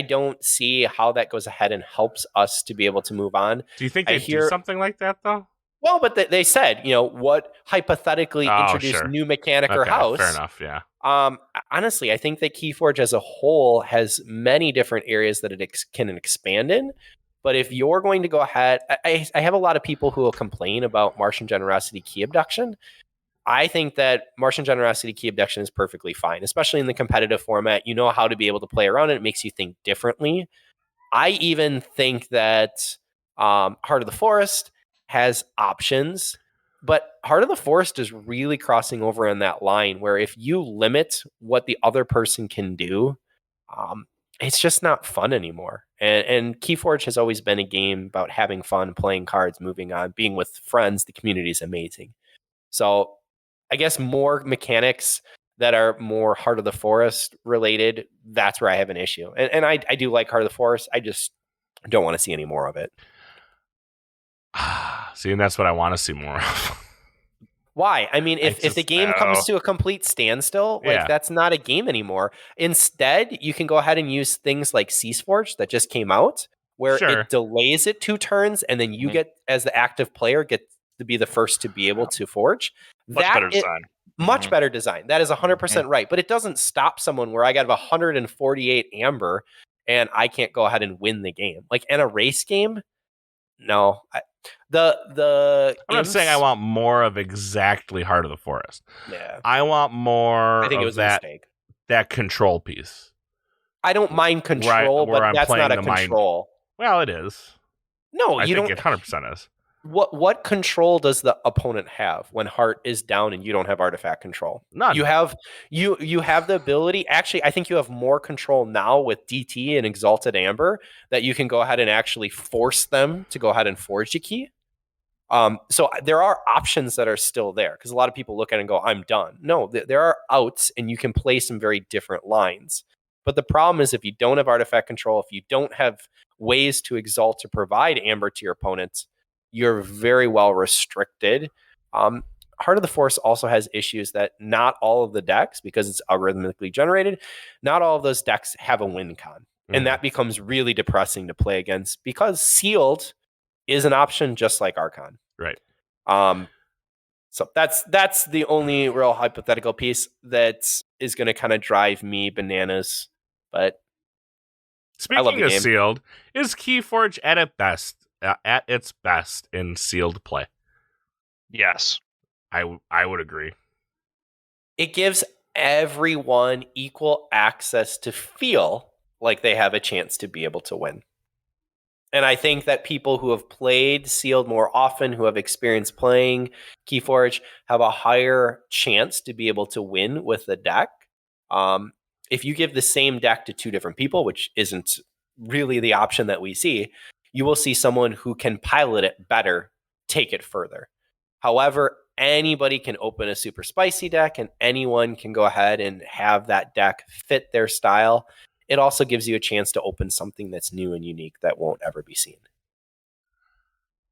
don't see how that goes ahead and helps us to be able to move on. Do you think they do something like that though? Well, but they said, what hypothetically introduce sure. new mechanic or Okay, house. Fair enough, yeah. Honestly, I think that Keyforge as a whole has many different areas that it can expand in. But if you're going to go ahead, I have a lot of people who will complain about Martian Generosity Key Abduction. I think that Martian Generosity Key Abduction is perfectly fine, especially in the competitive format. You know how to be able to play around it. It makes you think differently. I even think that Heart of the Forest has options, but Heart of the Forest is really crossing over on that line where if you limit what the other person can do, it's just not fun anymore. And Keyforge has always been a game about having fun, playing cards, moving on, being with friends. The community is amazing. So I guess more mechanics that are more Heart of the Forest related, that's where I have an issue. And I do like Heart of the Forest. I just don't want to see any more of it. See, and that's what I want to see more of. Why? I mean, if the game comes to a complete standstill, that's not a game anymore. Instead, you can go ahead and use things like Ceaseforge that just came out, where it delays it 2 turns, and then you get, as the active player, get to be the first to be able to forge. Much better design. Much better design. That is 100% right. But it doesn't stop someone where I got 148 amber and I can't go ahead and win the game. Like in a race game, no. I'm not saying I want more of exactly Heart of the Forest. Yeah. I want more I think it was that, a mistake. That control piece. I don't mind control, but that's not a control. Well, it is. No, I think it 100% is. What control does the opponent have when Heart is down and you don't have artifact control? None. You have the ability. Actually, I think you have more control now with DT and Exalted Amber that you can go ahead and actually force them to go ahead and forge a key. So there are options that are still there because a lot of people look at it and go, I'm done. No, there are outs and you can play some very different lines. But the problem is if you don't have artifact control, if you don't have ways to exalt to provide Amber to your opponents, you're very well restricted. Heart of the Forest also has issues that not all of the decks, because it's algorithmically generated, not all of those decks have a win con. And that becomes really depressing to play against because sealed is an option just like Archon. Right. So that's the only real hypothetical piece that is going to kind of drive me bananas. But I love Speaking the of game. sealed, is Keyforge at its best in sealed play? Yes. I would agree. It gives everyone equal access to feel like they have a chance to be able to win. And I think that people who have played sealed more often, who have experience playing Keyforge, have a higher chance to be able to win with the deck. If you give the same deck to two different people, which isn't really the option that we see, you will see someone who can pilot it better take it further. However, anybody can open a super spicy deck and anyone can go ahead and have that deck fit their style. It also gives you a chance to open something that's new and unique that won't ever be seen.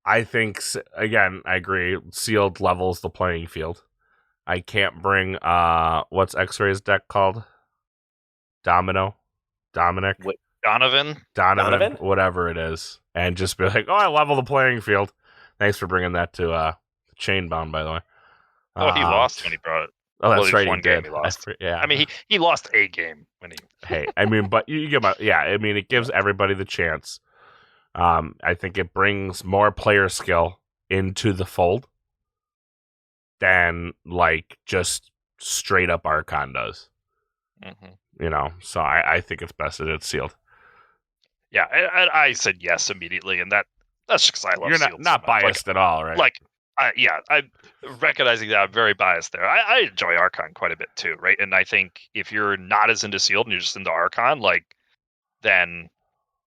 I think, again, I agree. Sealed levels the playing field. I can't bring, what's X-Ray's deck called? Dominic? Donovan? Whatever it is. And just be like, oh, I level the playing field. Thanks for bringing that to Chainbound, by the way. Oh, he lost when he brought it. Oh, that's right. One game he lost. Yeah. I mean, he lost a game when he. Hey, I mean, but you give up. Yeah, I mean, it gives everybody the chance. I think it brings more player skill into the fold than like just straight up Archon does. Mm-hmm. So I think it's best that it's sealed. Yeah, I said yes immediately, and that's just because I love You're sealed. not biased at all, right? I'm recognizing that I'm very biased there. I enjoy Archon quite a bit too, right? And I think if you're not as into sealed and you're just into Archon, then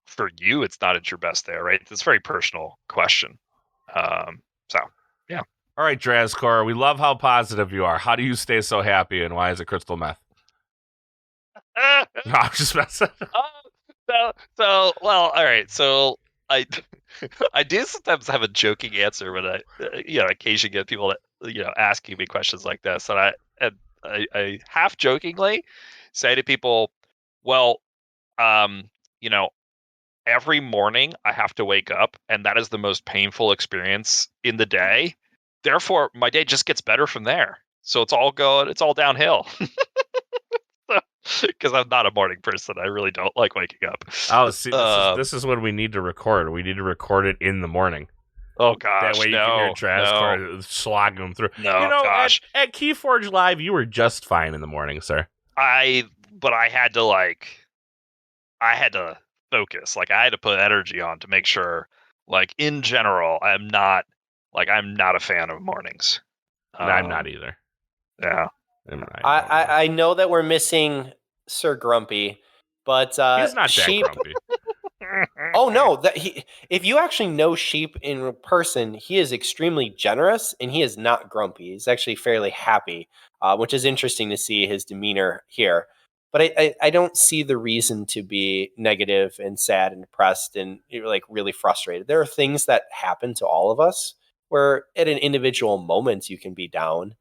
for you, it's not at your best there, right? It's a very personal question. Yeah. All right, Drazcor, we love how positive you are. How do you stay so happy, and why is it crystal meth? No, I'm just messing. Well, all right. So I do sometimes have a joking answer when I, occasionally get people that, asking me questions like this, and I half jokingly say to people, well, every morning I have to wake up, and that is the most painful experience in the day. Therefore, my day just gets better from there. So it's all downhill. Because I'm not a morning person. I really don't like waking up. Oh, see, this is when we need to record. We need to record it in the morning. Oh, gosh, that way you can hear Drazcor slogging them through. No, gosh. At Keyforge Live, you were just fine in the morning, sir. But I had to focus. I had to put energy on to make sure, in general, I'm not a fan of mornings. No, I'm not either. Yeah. I know that we're missing Sir Grumpy, but he's not Sheep. that grumpy. Oh no! If you actually know Sheep in person, he is extremely generous and he is not grumpy. He's actually fairly happy, which is interesting to see his demeanor here. But I don't see the reason to be negative and sad and depressed and really frustrated. There are things that happen to all of us where at an individual moment you can be down.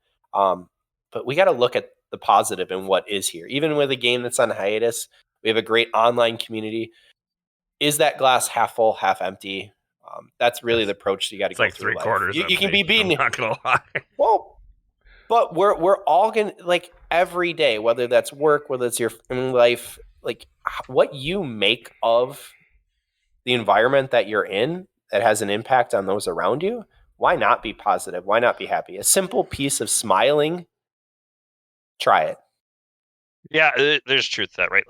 But we got to look at the positive and what is here. Even with a game that's on hiatus, we have a great online community. Is that glass half full, half empty? That's really the approach you got to go through. It's like 3/4. You can be beaten. I'm not gonna lie. Well, but we're all gonna every day, whether that's work, whether it's your life, what you make of the environment that you're in that has an impact on those around you. Why not be positive? Why not be happy? A simple piece of smiling. Try it. Yeah, there's truth to that, right?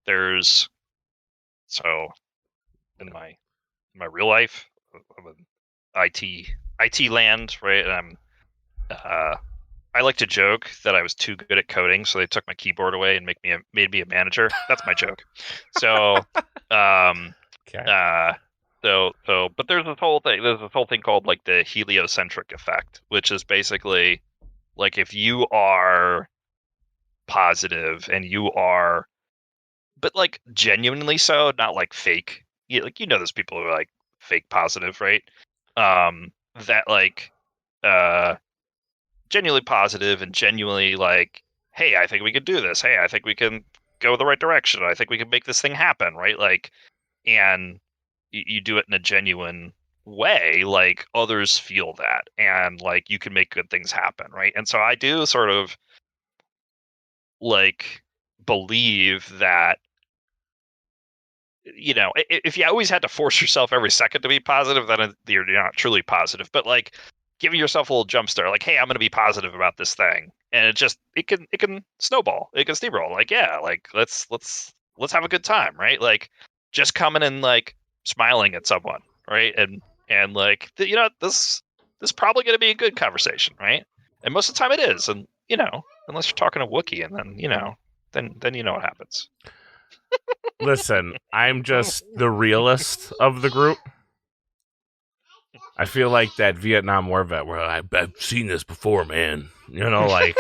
There's in my real life, I'm in IT land, right? And I like to joke that I was too good at coding, so they took my keyboard away and made me a manager. That's my joke. So, okay. But there's this whole thing called the heliocentric effect, which is basically if you are positive and you are, but genuinely so, not fake. There's people who are fake positive, right? That genuinely positive and genuinely hey, I think we could do this. Hey, I think we can go the right direction. I think we can make this thing happen, right? Like, and you do it in a genuine way, like others feel that, and like you can make good things happen, right? And so I do sort of like believe that, you know, if you always had to force yourself every second to be positive, then you're not truly positive. But like giving yourself a little jump start, like, hey, I'm going to be positive about this thing, and it can snowball, it can steamroll. Like, yeah, like let's have a good time, right? Like just coming and like smiling at someone, right? And like you know, this is probably going to be a good conversation, right? And most of the time it is, and you know, unless you're talking to Wookiee, and then you know, then you know what happens. Listen, I'm just the realist of the group. I feel like that Vietnam War vet where I've seen this before, man. You know, like,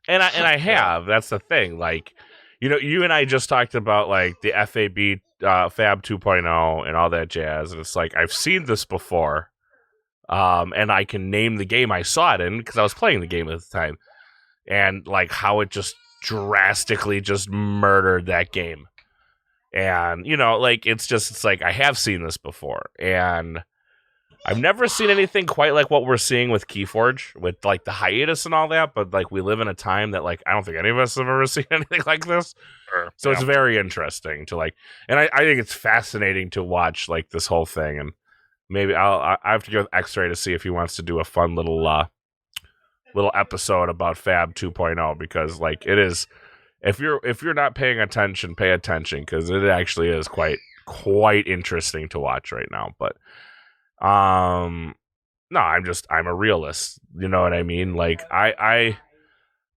and I have. That's the thing. Like, you know, you and I just talked about like the FAB Fab 2.0 and all that jazz, and it's like I've seen this before, and I can name the game I saw it in because I was playing the game at the time, and like how it just drastically just murdered that game. And, you know, like, it's like, I have seen this before. And I've never seen anything quite like what we're seeing with Keyforge, with, like, the hiatus and all that. But, like, we live in a time that, like, I don't think any of us have ever seen anything like this. Sure. So it's very interesting to, like, and I think it's fascinating to watch, like, this whole thing. And maybe I have to go with X-Ray to see if he wants to do a fun little episode about Fab 2.0, because, like, it is... If you're not paying attention, pay attention, because it actually is quite interesting to watch right now. But no, I'm a realist. You know what I mean? Like I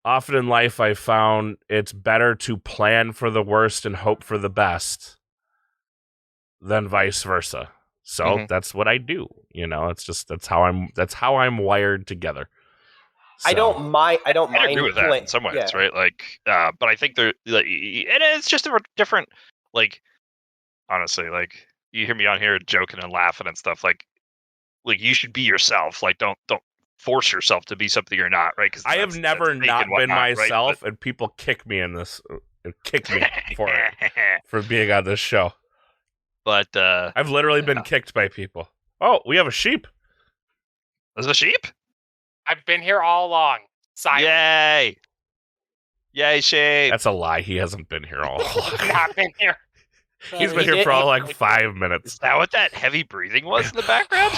often in life I found it's better to plan for the worst and hope for the best than vice versa. So that's what I do. You know, that's how I'm wired together. So. I don't mind. I agree with that in some ways, right? Like, but I think and it's just a different. Like, honestly, like you hear me on here joking and laughing and stuff. Like you should be yourself. Like, don't force yourself to be something you're not, right? Because I have never not been myself, right? And people kick me in this, kick me for it, for being on this show. But I've literally been kicked by people. Oh, we have a sheep. There's a sheep. I've been here all along. Silent. Yay, Shane. That's a lie. He hasn't been here all along. Not been here. He's been here for all like 5 minutes. Is that what that heavy breathing was in the background?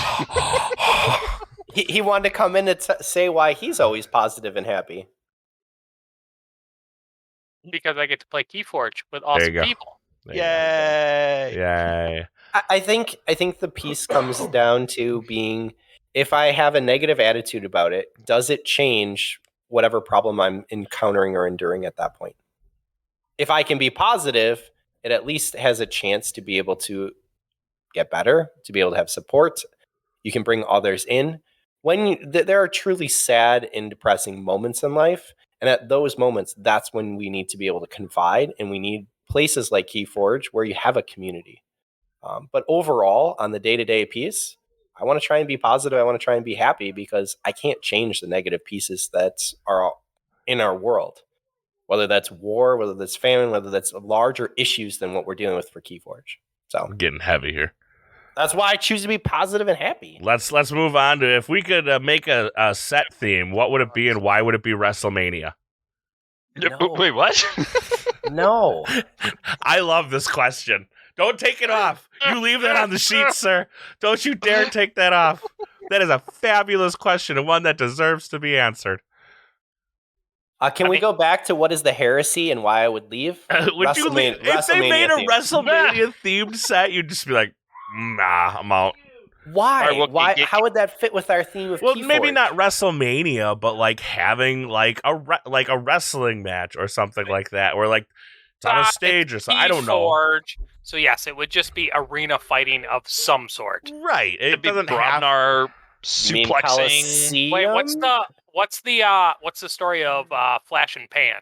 he wanted to come in and say why he's always positive and happy. Because I get to play Keyforge with awesome people. Yay! I think the piece comes down to being... If I have a negative attitude about it, does it change whatever problem I'm encountering or enduring at that point? If I can be positive, it at least has a chance to be able to get better, to be able to have support. You can bring others in. When there are truly sad and depressing moments in life, and at those moments, that's when we need to be able to confide, and we need places like Keyforge where you have a community. But overall, on the day-to-day piece, I want to try and be positive. I want to try and be happy because I can't change the negative pieces that are in our world, whether that's war, whether that's famine, whether that's larger issues than what we're dealing with for Keyforge. So I'm getting heavy here. That's why I choose to be positive and happy. Let's move on to if we could make a set theme, what would it be and why would it be WrestleMania? No. Wait, what? No. I love this question. Don't take it off. You leave that on the sheet, sir. Don't you dare take that off. That is a fabulous question and one that deserves to be answered. Can we go back to what is the heresy and why I would leave? Would you leave? If they made a WrestleMania themed set, you'd just be like, nah, I'm out. Why? Why? How would that fit with our theme of Keyforge? Maybe not WrestleMania, but like having like a wrestling match or something like that, or like it's on a stage or something. I don't know. So yes, it would just be arena fighting of some sort. Right. It doesn't have Brobnar suplexing. Wait, what's the story of Flash and Pan?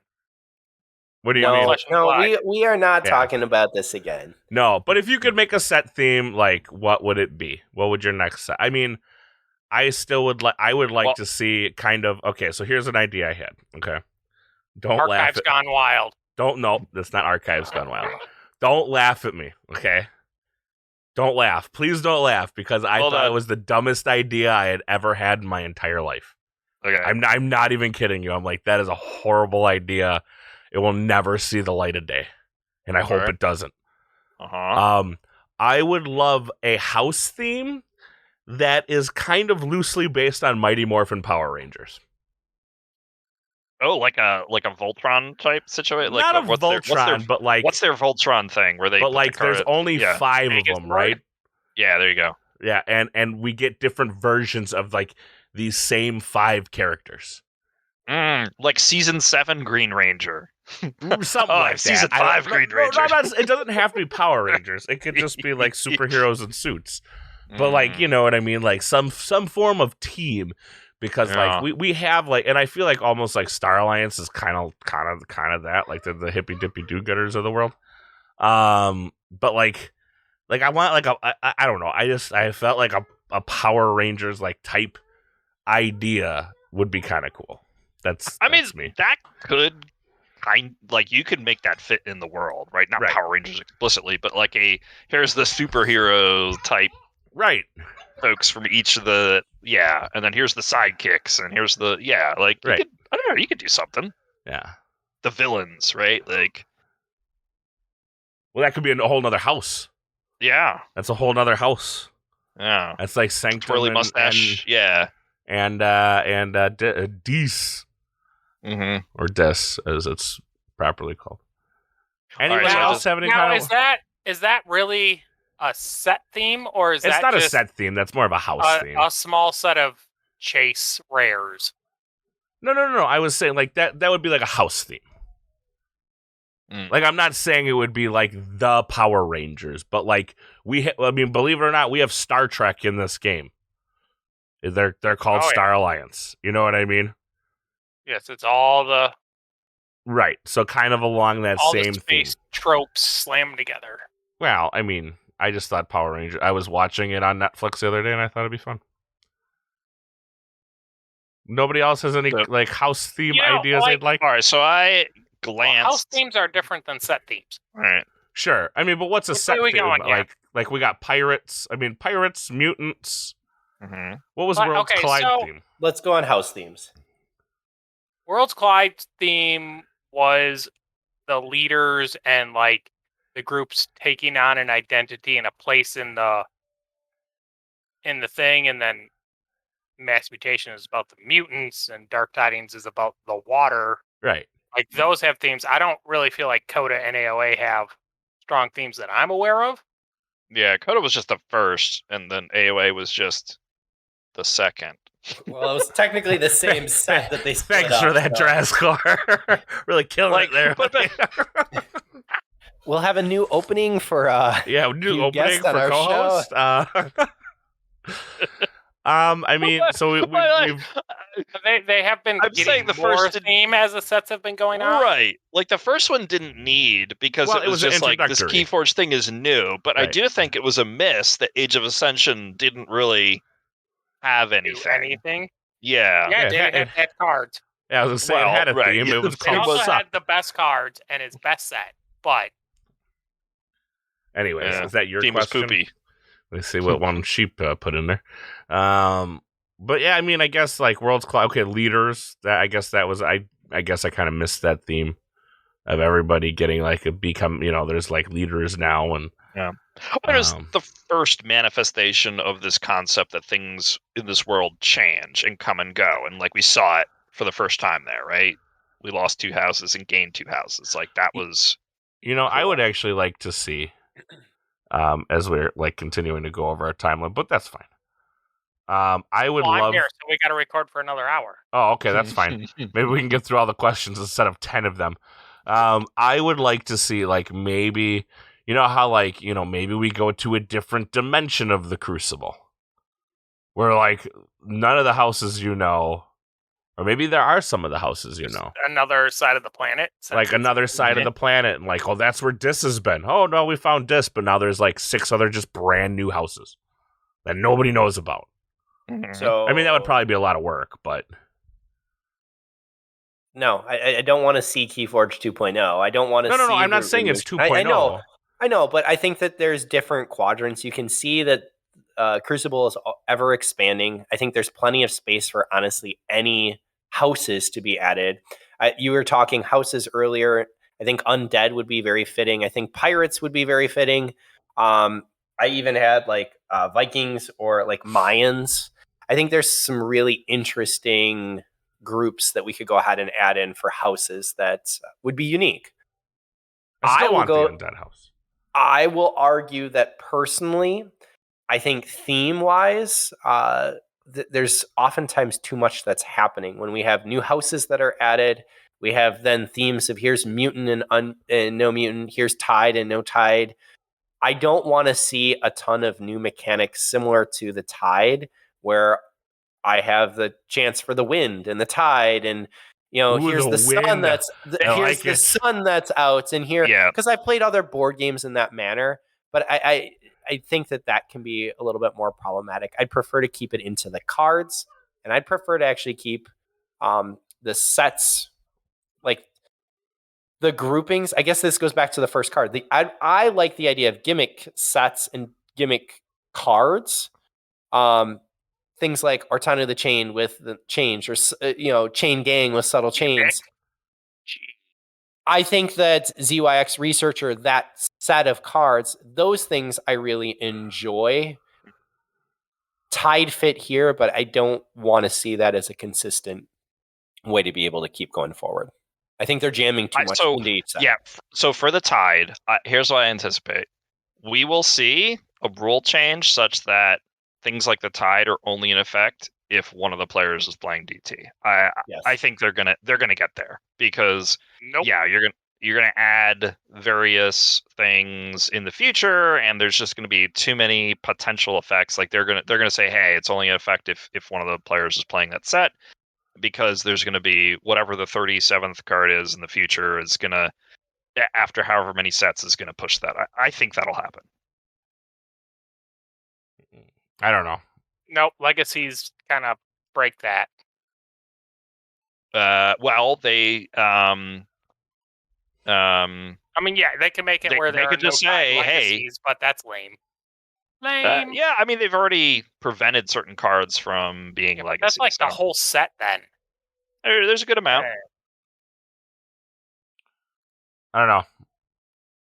What do you mean? No, we are not talking about this again. No, but if you could make a set theme, like what would it be? What would your next set? I mean, I still would like. I would like to see kind of. Okay, so here's an idea I had. Okay, don't laugh. Archives Gone Wild. That's not Archives Gone Wild. Don't laugh at me, okay? Don't laugh. Please don't laugh, because I thought it was the dumbest idea I had ever had in my entire life. Okay. I'm not even kidding you. I'm like, that is a horrible idea. It will never see the light of day. And I hope it doesn't. I would love a house theme that is kind of loosely based on Mighty Morphin Power Rangers. Oh, like a Voltron type situation? Not a Voltron, but like... What's their Voltron thing? Where they but like, there's only 5 of them, right? Yeah, there you go. Yeah, and we get different versions of like these same 5 characters. Like Season 7 Green Ranger. Something like Season that. 5 Green Ranger. It doesn't have to be Power Rangers. It could just be like superheroes in suits. But like, you know what I mean? Like some form of team. Because like we have like, and I feel like almost like Star Alliance is kind of that, like the hippy dippy do-gooders of the world. But like I want like I don't know. I felt like a Power Rangers like type idea would be kind of cool. That's me. That could you could make that fit in the world, right? Not Power Rangers explicitly, but like here's the superhero type, right? Folks from each of the and then here's the sidekicks, and here's the I don't know, you could do something. Yeah, the villains, right? Like, well, that could be a whole nother house. Yeah, that's a whole nother house. Yeah, that's like Sanctum, twirly mustache. And Dees, or Des as it's properly called. Anyone else have any? Now, is that really a set theme, or is it's that not just a set theme? That's more of a house theme. A small set of chase rares. No. I was saying like that would be like a house theme. Like, I'm not saying it would be like the Power Rangers, but like believe it or not, we have Star Trek in this game. They're called Star Alliance. You know what I mean? Yes, it's all the right. So kind of along that all same the space theme. Tropes slammed together. Well, I mean, I just thought Power Rangers. I was watching it on Netflix the other day, and I thought it'd be fun. Nobody else has any like house theme ideas they'd like? All right, so I glanced. House themes are different than set themes. All right, sure. I mean, but what's a set theme? Like we got pirates. I mean, pirates, mutants. What was Worlds Collide theme? Let's go on house themes. Worlds Collide theme was the leaders and like the groups taking on an identity and a place in the thing, and then Mass Mutation is about the mutants, and Dark Tidings is about the water. Right. Like, those have themes. I don't really feel like Coda and AOA have strong themes that I'm aware of. Yeah, Coda was just the first, and then AOA was just the second. Well, it was technically the same set that they split Thanks for that, Drascar. Really killing it there. We'll have a new opening for new opening for co-host. I mean, so we've they have been getting the more first theme as the sets have been going on. Right. Like, the first one didn't need, because it was just like, this Keyforge thing is new, but I do think it was a miss that Age of Ascension didn't really have anything. Yeah. Yeah, it had cards. Yeah, I was going to say it had a theme. It was called It also had the best cards and its best set, but... Anyways, is that your question? Poopy. Let's see what one sheep put in there. But yeah, I mean, I guess like Worlds Collide. Okay, leaders. That I guess that was I guess I kind of missed that theme of everybody getting like there's like leaders now, and it was the first manifestation of this concept that things in this world change and come and go, and like we saw it for the first time there, right? We lost 2 houses and gained 2 houses. Like, that was cool. I would actually like to see. As we're like continuing to go over our timeline, but that's fine. I would love. I'm here, so we got to record for another hour. Oh, okay, that's fine. Maybe we can get through all the questions instead of 10 of them. I would like to see like maybe how like maybe we go to a different dimension of the Crucible, where like none of the houses or maybe there are some of the houses another side of the planet, like another side of the planet, and like, oh, that's where Dis has been. Oh no, we found Dis, but now there's like 6 other just brand new houses that nobody knows about. So I mean, that would probably be a lot of work, but No, I don't want to see Keyforge 2.0. I don't want to see. No. I'm not saying it's 2.0. I know, but I think that there's different quadrants. You can see that Crucible is ever expanding. I think there's plenty of space for honestly any houses to be added. You were talking houses earlier. I think undead would be very fitting. I think pirates would be very fitting. I even had like Vikings or like Mayans. I think there's some really interesting groups that we could go ahead and add in for houses that would be unique. I still want the undead house. I will argue that personally, I think theme-wise, there's oftentimes too much that's happening. When we have new houses that are added, we have then themes of here's mutant and no mutant, here's tide and no tide. I don't want to see a ton of new mechanics similar to the tide, where I have the chance for the wind and the tide, and here's the sun the sun that's out, and here because I played other board games in that manner, but I think that can be a little bit more problematic. I'd prefer to keep it into the cards, and I'd prefer to actually keep the sets, like the groupings. I guess this goes back to the first card. I like the idea of gimmick sets and gimmick cards. Things like Archon of the Chain with the change, or Chain Gang with subtle chains. I think that ZYX Researcher, that set of cards, those things I really enjoy. Tide fit here, but I don't want to see that as a consistent way to be able to keep going forward. I think they're jamming too much into each set. Yeah, so for the Tide, here's what I anticipate. We will see a rule change such that things like the Tide are only in effect if one of the players is playing DT. I think they're gonna get there, because you're gonna add various things in the future, and there's just gonna be too many potential effects. Like they're gonna say, hey, it's only in effect if one of the players is playing that set, because there's gonna be whatever the 37th card is in the future is gonna, after however many sets, is gonna push that. I think that'll happen. I don't know. Nope, Legacies kind of break that. Well, they I mean, yeah, they can make it where they could just say, "Hey," but that's lame. Lame. Yeah, I mean, they've already prevented certain cards from being legacies. That's like the whole set, then. There's a good amount. I don't know.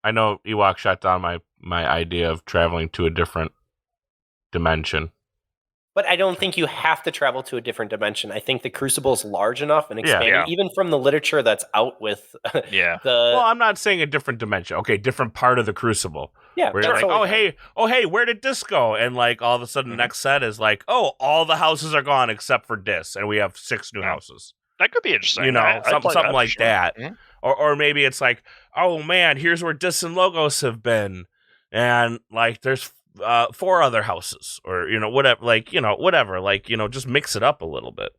I know Ewok shut down my idea of traveling to a different dimension. But I don't think you have to travel to a different dimension. I think the Crucible is large enough and expanding, even from the literature that's out with Well, I'm not saying a different dimension. Okay, different part of the Crucible. Yeah, where you're like, oh hey, where did this go? And like all of a sudden the next set is like, oh, all the houses are gone except for this, and we have 6 new houses. That could be interesting. Something like that. Mm-hmm. Or maybe it's like, oh man, here's where Dis and Logos have been, and like there's 4 other houses, or whatever, just mix it up a little bit.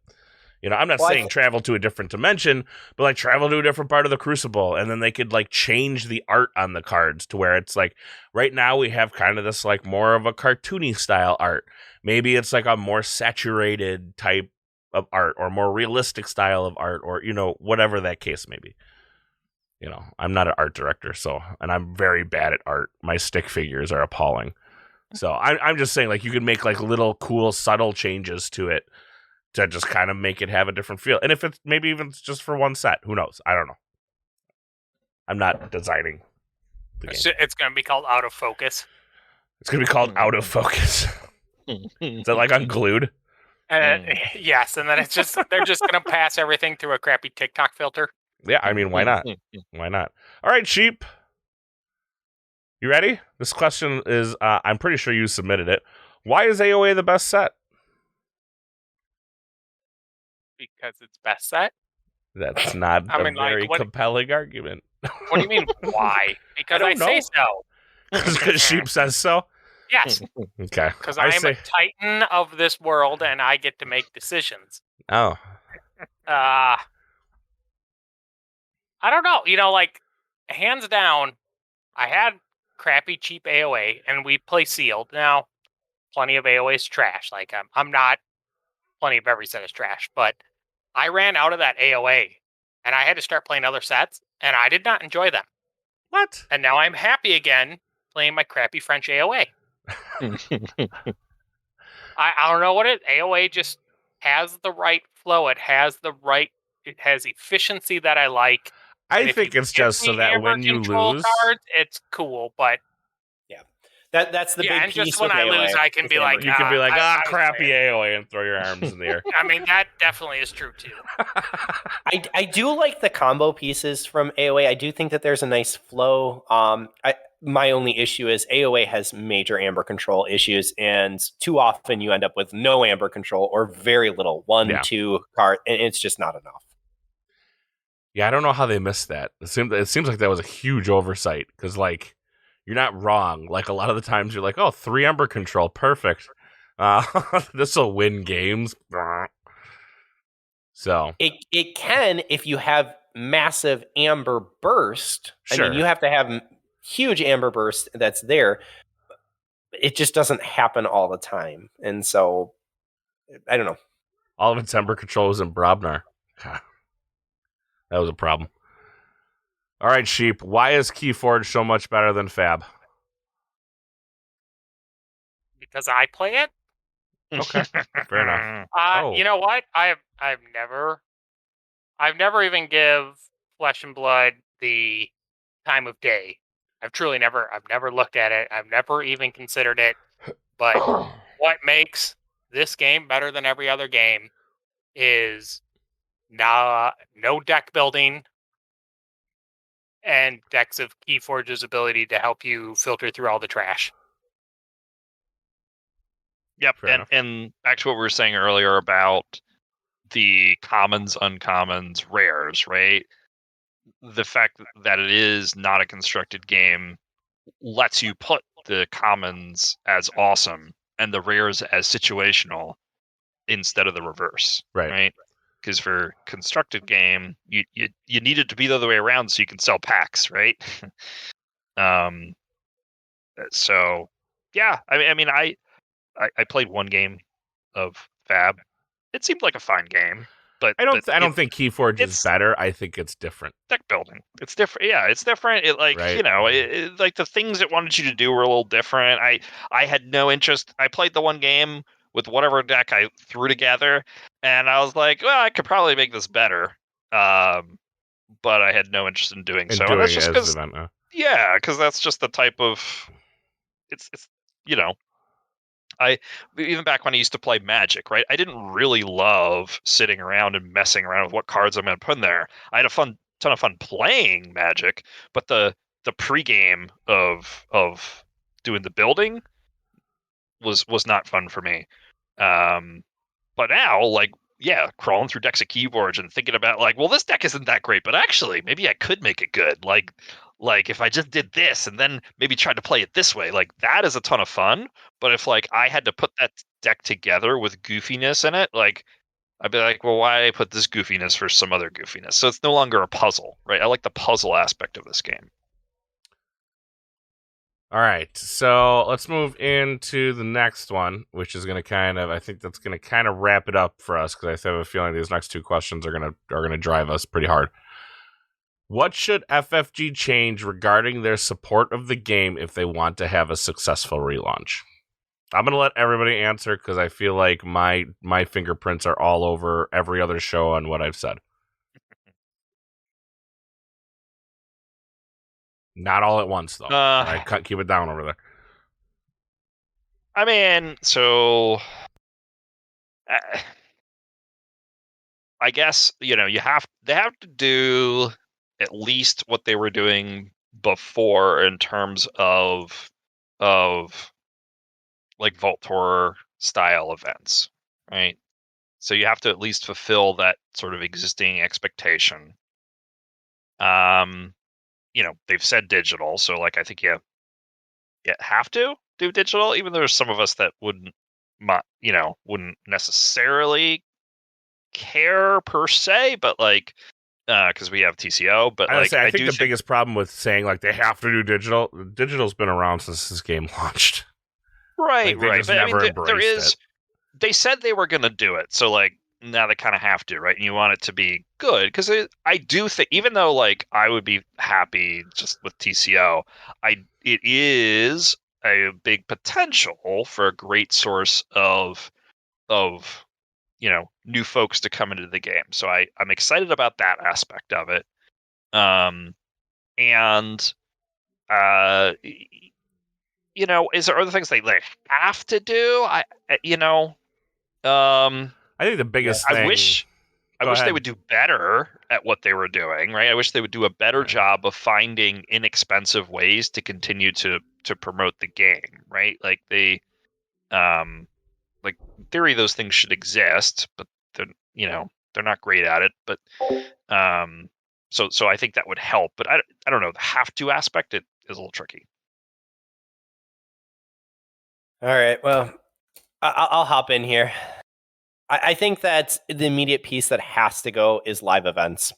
I'm not saying travel to a different dimension, but like travel to a different part of the Crucible, and then they could like change the art on the cards to where it's like right now we have kind of this like more of a cartoony style art. Maybe it's like a more saturated type of art, or more realistic style of art, or whatever that case may be. I'm not an art director, and I'm very bad at art. My stick figures are appalling. So I'm just saying, like, you could make like little cool subtle changes to it to just kind of make it have a different feel. And if it's maybe even just for one set, who knows? I don't know. I'm not designing the game. It's going to be called Out of Focus. It's going to be called Out of Focus. Is that like Unglued? Yes, and then they're just going to pass everything through a crappy TikTok filter. Yeah, I mean, why not? Why not? All right, Sheep. You ready? This question is, I'm pretty sure you submitted it. Why is AOA the best set? Because it's best set? That's not a very compelling argument. What do you mean, why? Because I say so. Because Sheep says so? Yes. Okay. Because I am a titan of this world, and I get to make decisions. Oh. I don't know. Like, hands down, I had crappy, cheap AOA, and we play sealed. Now, plenty of AOA is trash. Like, I'm not, plenty of every set is trash, but I ran out of that AOA and I had to start playing other sets, and I did not enjoy them. What? And now I'm happy again playing my crappy French AOA. I don't know what it. AOA just has the right flow. It has efficiency that I like. I think it's just so that when you lose, cards, it's cool. But that's the big and piece. just when I AOA, lose, I can be like, you can be like, crappy fair. AOA, and throw your arms in the air. I mean, that definitely is true too. I do like the combo pieces from AOA. I do think that there's a nice flow. My only issue is AOA has major amber control issues, and too often you end up with no amber control or very little, 1, 2 card, and it's just not enough. Yeah, I don't know how they missed that. It seems like that was a huge oversight, because, like, you're not wrong. Like, a lot of the times you're like, 3 amber control, perfect. This will win games. So it can if you have massive amber burst. Sure. I mean, you have to have huge amber burst that's there. It just doesn't happen all the time, and so I don't know. All of its amber control was in Brobnar. That was a problem. All right, Sheep. Why is Keyforge so much better than Fab? Because I play it. Okay, fair enough. You know what? I've never even give Flesh and Blood the time of day. I've never looked at it. I've never even considered it. But what makes this game better than every other game is no deck building and decks of Keyforge's ability to help you filter through all the trash. Yep, and back to what we were saying earlier about the commons, uncommons, rares, right? The fact that it is not a constructed game lets you put the commons as awesome and the rares as situational instead of the reverse, right? Because for constructed game, you need it to be the other way around so you can sell packs, right? So yeah, I mean, I played one game of Fab. It seemed like a fine game, but I don't think Keyforge is better. I think it's different. Deck building, it's different. Yeah, it's different. It like the things it wanted you to do were a little different. I had no interest. I played the one game with whatever deck I threw together, and I was like, well, I could probably make this better. But I had no interest in doing so. And that's just because that's just the type of it's I even back when I used to play Magic, right? I didn't really love sitting around and messing around with what cards I'm going to put in there. I had a ton of fun playing Magic, but the pregame of doing the building was not fun for me. But now, crawling through decks of Keyforge and thinking about well, this deck isn't that great, but actually maybe I could make it good. Like if I just did this and then maybe tried to play it this way, that is a ton of fun. But if I had to put that deck together with goofiness in it, I'd be like, well, why did I put this goofiness for some other goofiness? So it's no longer a puzzle, right? I like the puzzle aspect of this game. All right, so let's move into the next one, which is going to I think that's going to wrap it up for us, because I have a feeling these next two questions are going to drive us pretty hard. What should FFG change regarding their support of the game if they want to have a successful relaunch? I'm going to let everybody answer because I feel like my fingerprints are all over every other show on what I've said. Not all at once, though. I can't keep it down over there. I mean, so I guess they have to do at least what they were doing before in terms of Vault Tour style events, right? So you have to at least fulfill that sort of existing expectation. They've said digital, so I think you have to do digital, even though there's some of us that wouldn't necessarily care per se, but because we have TCO. But I think the biggest problem with saying they have to do digital's been around since this game launched. Right. But there is. They said they were going to do it, so now they kind of have to, right? And you want it to be good, because I do think, even though like I would be happy just with TCO, it is a big potential for a great source of new folks to come into the game. So I'm excited about that aspect of it. And is there other things they have to do? I think the biggest thing. I wish they would do better at what they were doing, right? I wish they would do a better job of finding inexpensive ways to continue to promote the game, right? Like in theory, those things should exist, but they're not great at it. But so I think that would help. But I don't know, the have to aspect is a little tricky. All right, well, I'll hop in here. I think that the immediate piece that has to go is live events.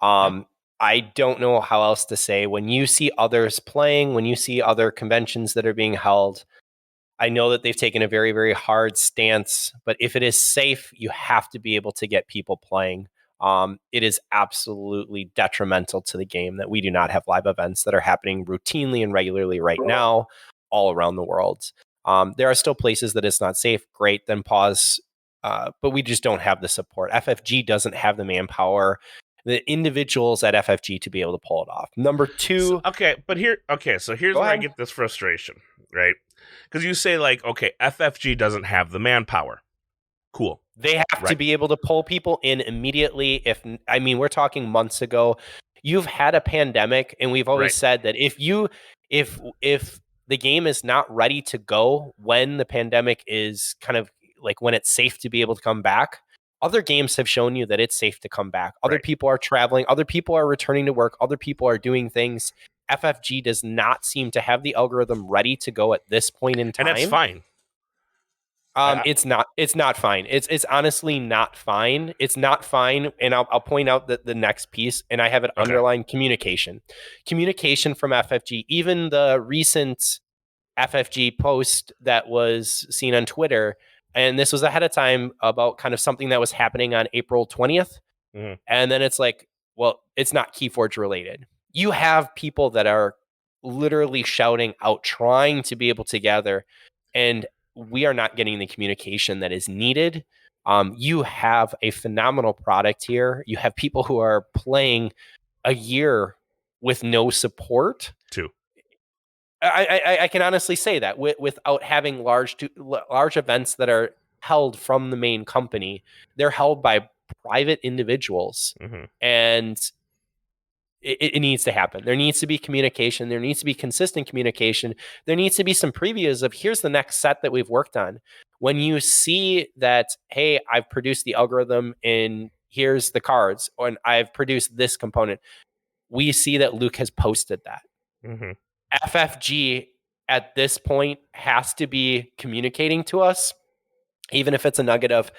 I don't know how else to say. When you see others playing, when you see other conventions that are being held, I know that they've taken a very, very hard stance, but if it is safe, you have to be able to get people playing. It is absolutely detrimental to the game that we do not have live events that are happening routinely and regularly right now all around the world. There are still places that it's not safe. Great, then pause. But we just don't have the support. FFG doesn't have the manpower, the individuals at FFG to be able to pull it off. Number two. So here's where I get this frustration, right? Because you say FFG doesn't have the manpower. Cool. They have to be able to pull people in immediately. We're talking months ago. You've had a pandemic, and we've always said that if the game is not ready to go when the pandemic is kind of when it's safe to be able to come back, other games have shown you that it's safe to come back. Other people are traveling. Other people are returning to work. Other people are doing things. FFG does not seem to have the algorithm ready to go at this point in time. And that's fine. It's not fine. It's honestly not fine. It's not fine. And I'll point out that the next piece, and I have it underlined: communication from FFG. Even the recent FFG post that was seen on Twitter, and this was ahead of time about kind of something that was happening on April 20th. Mm-hmm. And then it's it's not Keyforge related. You have people that are literally shouting out, trying to be able to gather, and we are not getting the communication that is needed. You have a phenomenal product here. You have people who are playing a year with no support. Two. I can honestly say that without having large events that are held from the main company. They're held by private individuals, and it needs to happen. There needs to be communication. There needs to be consistent communication. There needs to be some previews of here's the next set that we've worked on. When you see that, hey, I've produced the algorithm and here's the cards, or I've produced this component, we see that Luke has posted that. Mm-hmm. FFG at this point has to be communicating to us, even if it's a nugget of,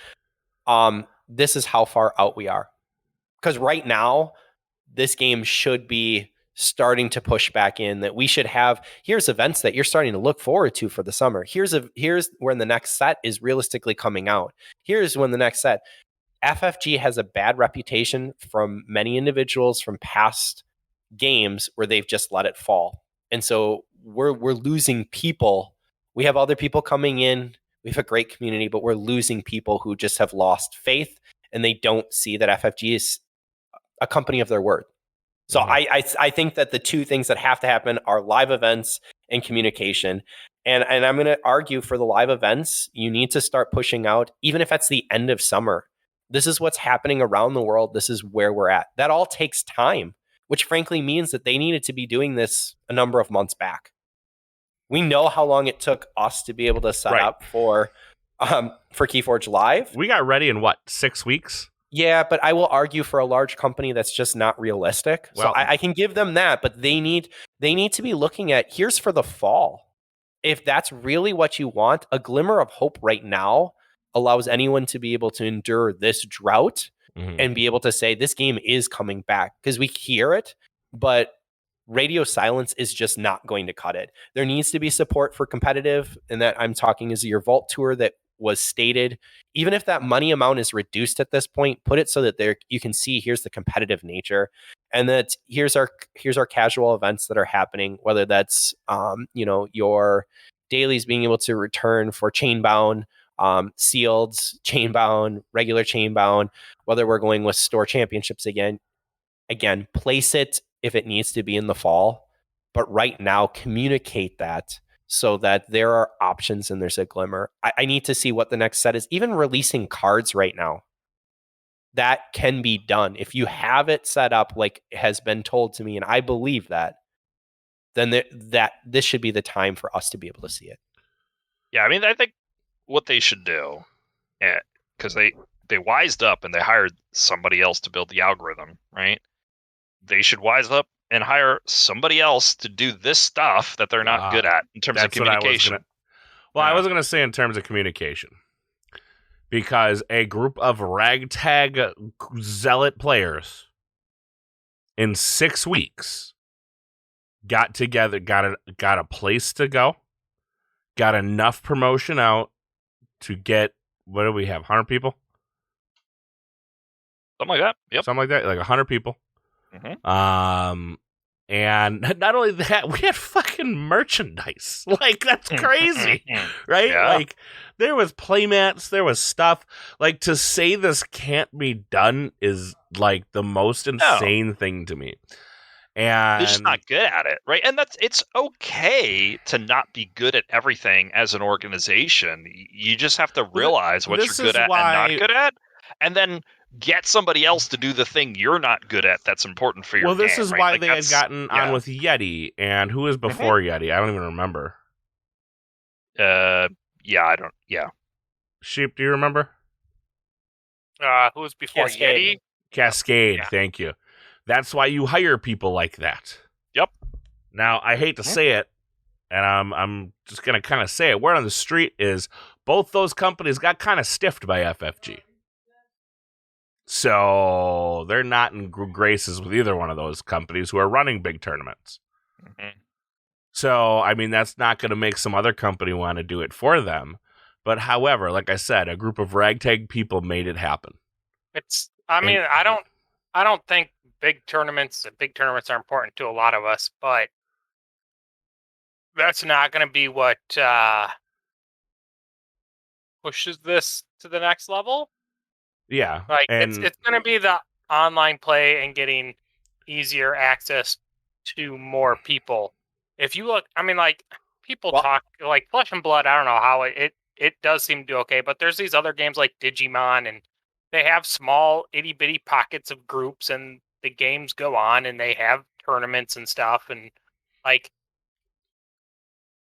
this is how far out we are. Because right now, this game should be starting to push back in, that we should have, here's events that you're starting to look forward to for the summer. Here's when the next set is realistically coming out. Here's when the next set. FFG has a bad reputation from many individuals from past games where they've just let it fall. And so we're losing people. We have other people coming in. We have a great community, but we're losing people who just have lost faith, and they don't see that FFG is a company of their word. So I think that the two things that have to happen are live events and communication. And I'm going to argue for the live events. You need to start pushing out, even if it's the end of summer. This is what's happening around the world. This is where we're at. That all takes time, which frankly means that they needed to be doing this a number of months back. We know how long it took us to be able to set up for Keyforge Live. We got ready in 6 weeks? Yeah, but I will argue for a large company that's just not realistic. Well, so I can give them that, but they need to be looking at, here's for the fall. If that's really what you want, a glimmer of hope right now allows anyone to be able to endure this drought and be able to say this game is coming back, because we hear it, but radio silence is just not going to cut it. There needs to be support for competitive, and that I'm talking is your Vault Tour that was stated, even if that money amount is reduced at this point, put it so that there you can see here's the competitive nature, and that here's our casual events that are happening, whether that's your dailies being able to return for chainbound, sealed, chainbound, regular chainbound, whether we're going with store championships again, place it if it needs to be in the fall, but right now communicate that so that there are options and there's a glimmer. I need to see what the next set is. Even releasing cards right now, that can be done. If you have it set up like has been told to me, and I believe that, then this should be the time for us to be able to see it. Yeah, I mean, I think what they should do, because they wised up and they hired somebody else to build the algorithm, right? They should wise up and hire somebody else to do this stuff that they're not good at in terms of communication. I was going to say in terms of communication, because a group of ragtag zealot players in 6 weeks got together, got a place to go, got enough promotion out to get, what do we have, 100 people? Something like that. Yep. Something like that, like 100 people. Mm-hmm. And not only that, we had fucking merchandise. Like, that's crazy, right? Yeah. Like, there was playmats, there was stuff. Like, to say this can't be done is, like, the most insane thing to me. And they're just not good at it, right? And it's okay to not be good at everything as an organization. You just have to realize what you're good at and not good at, and then get somebody else to do the thing you're not good at that's important for your game. Well, this is right? why like they had gotten on with Yeti, and who was before Yeti? I don't even remember. I don't. Yeah. Sheep, do you remember? Who was before Cascade. Yeti? Cascade, thank you. That's why you hire people like that. Yep. Now, I hate to say it, and I'm just going to kind of say it. Word on the street is both those companies got kind of stiffed by FFG. So they're not in graces with either one of those companies who are running big tournaments. Mm-hmm. So, I mean, that's not going to make some other company want to do it for them. But however, like I said, a group of ragtag people made it happen. I don't think big tournaments are important to a lot of us, but that's not going to be what pushes this to the next level. Yeah. Like, it's going to be the online play and getting easier access to more people. If you look, I mean, like, people talk, like Flesh and Blood, I don't know how it does seem to do okay, but there's these other games like Digimon, and they have small itty-bitty pockets of groups, and the games go on, and they have tournaments and stuff, and, like,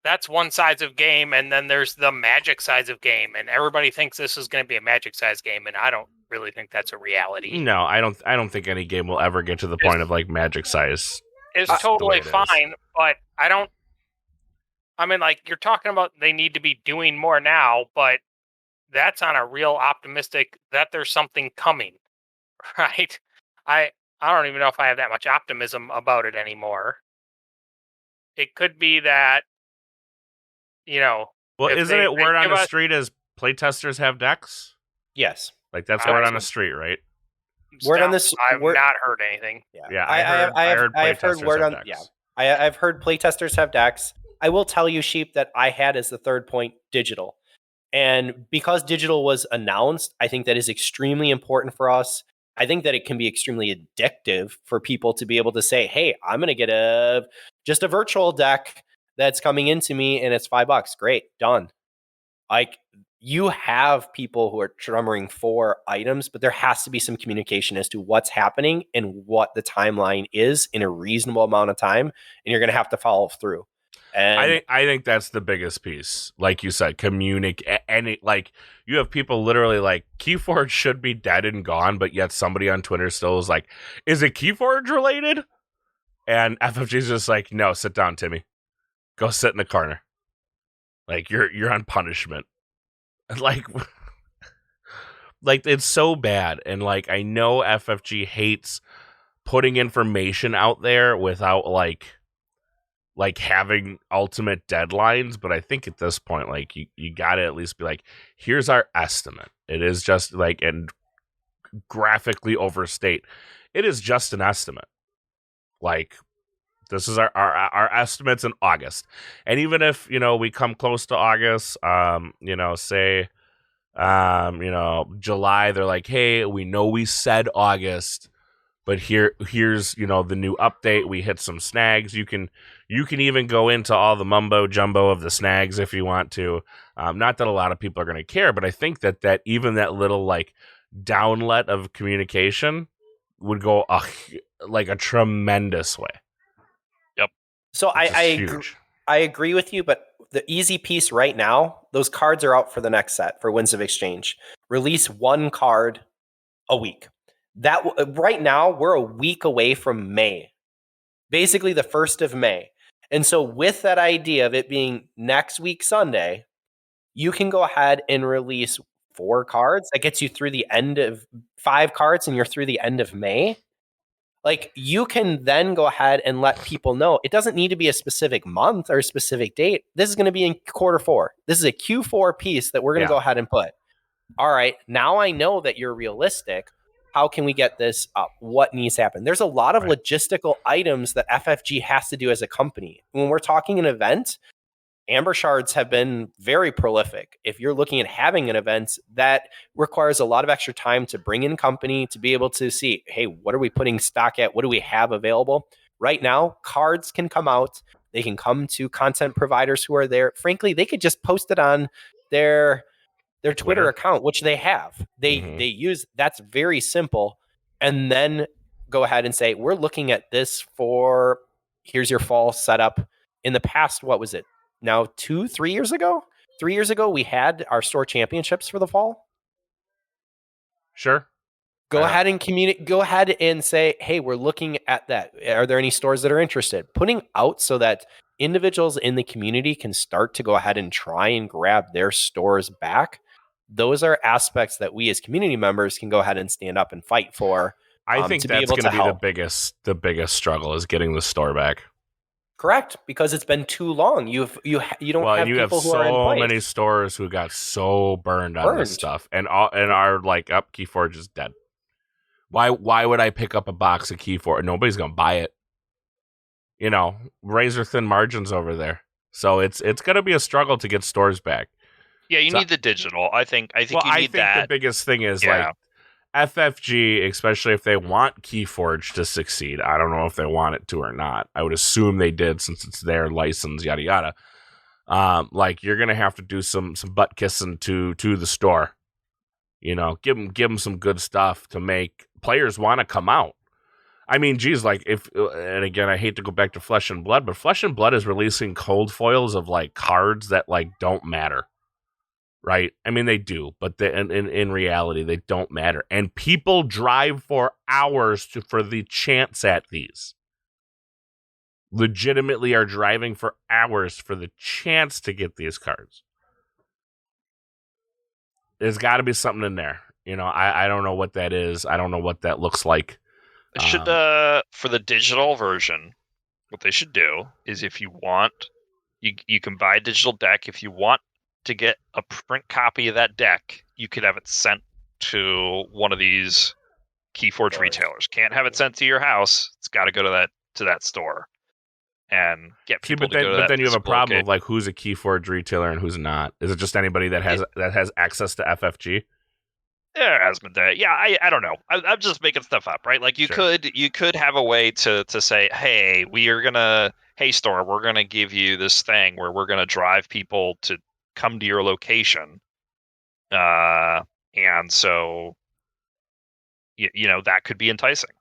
that's one size of game, and then there's the Magic size of game, and everybody thinks this is going to be a Magic size game, and I don't really think that's a reality. No, I don't think any game will ever get to the point of like Magic size. It's totally fine, but I mean, like, you're talking about they need to be doing more now, but that's on a real optimistic that there's something coming, right? I don't even know if I have that much optimism about it anymore. It could be that, well, isn't it word on the street as playtesters have decks? Yes. Like, that's word on the street, right? Word on this. I've not heard anything. Yeah, I've heard word on. Yeah, I've heard playtesters have decks. I will tell you, Sheep, that I had as the third point digital, and because digital was announced, I think that is extremely important for us. I think that it can be extremely addictive for people to be able to say, "Hey, I'm going to get just a virtual deck that's coming into me, and it's $5. Great, done." Like, you have people who are drumming for items, but there has to be some communication as to what's happening and what the timeline is in a reasonable amount of time, and you're going to have to follow through. And I think that's the biggest piece. Like you said, communicate. And like, you have people literally like, Keyforge should be dead and gone, but yet somebody on Twitter still is like, is it Keyforge related? And FFG's just like, no, sit down, Timmy. Go sit in the corner. Like, you're on punishment. Like, it's so bad. And like, I know FFG hates putting information out there without like like having ultimate deadlines, but I think at this point, like you got to at least be like, here's our estimate. It is just like, and graphically overstate, it is just an estimate. Like, this is our estimates in August. And even if, we come close to August, say, July, they're like, hey, we know we said August, but here's, the new update. We hit some snags. You can even go into all the mumbo jumbo of the snags if you want to. Not that a lot of people are going to care, but I think that even that little like downlet of communication would go like a tremendous way. Yep. So I agree with you, but the easy piece right now, those cards are out for the next set for Winds of Exchange. Release one card a week. That right now we're a week away from May, basically the 1st of May. And so with that idea of it being next week Sunday, you can go ahead and release 4 cards. That gets you through the end of 5 cards and you're through the end of May. Like, you can then go ahead and let people know it doesn't need to be a specific month or a specific date. This is going to be in quarter 4. This is a Q4 piece that we're going to go ahead and put. All right, now I know that you're realistic. How can we get this up? What needs to happen? There's a lot of logistical items that FFG has to do as a company. When we're talking an event, Amber Shards have been very prolific. If you're looking at having an event, that requires a lot of extra time to bring in company, to be able to see, hey, what are we putting stock at? What do we have available? Right now, cards can come out. They can come to content providers who are there. Frankly, they could just post it on their Twitter account, which they have. They use, that's very simple. And then go ahead and say, we're looking at this for, here's your fall setup. In the past, what was it? Now 3 years ago? 3 years ago, we had our store championships for the fall. Sure. Go ahead and go ahead and say, hey, we're looking at that. Are there any stores that are interested? Putting out so that individuals in the community can start to go ahead and try and grab their stores back. Those are aspects that we as community members can go ahead and stand up and fight for. I think that's going to be the biggest struggle is getting the store back. Correct, because it's been too long. You don't have people who are in place. So many stores who got so burned on this stuff, and are like, Keyforge is dead. Why would I pick up a box of Keyforge? Nobody's gonna buy it. Razor thin margins over there. So it's gonna be a struggle to get stores back. Yeah, you need the digital. I think you need that. The biggest thing is like FFG, especially if they want Keyforge to succeed. I don't know if they want it to or not. I would assume they did since it's their license, yada yada. Like, you're gonna have to do some butt kissing to the store. Give them some good stuff to make players want to come out. I mean, geez, like and again, I hate to go back to Flesh and Blood, but Flesh and Blood is releasing cold foils of like cards that like don't matter. Right? I mean, they do, but in reality, they don't matter. And people drive for hours for the chance at these. Legitimately are driving for hours for the chance to get these cards. There's got to be something in there. I don't know what that is. I don't know what that looks like. It should, for the digital version, what they should do is if you want, you can buy a digital deck. If you want to get a print copy of that deck, you could have it sent to one of these Keyforge retailers. Can't have it sent to your house. It's got to go to that store and get people to go to that. But then you have a problem of like who's a Keyforge retailer and who's not. Is it just anybody that has access to FFG? Yeah, Asmodee. Yeah, I don't know. I'm just making stuff up, right? Like you could have a way to say, hey, store, we're gonna give you this thing where we're gonna drive people to come to your location, and so that could be enticing.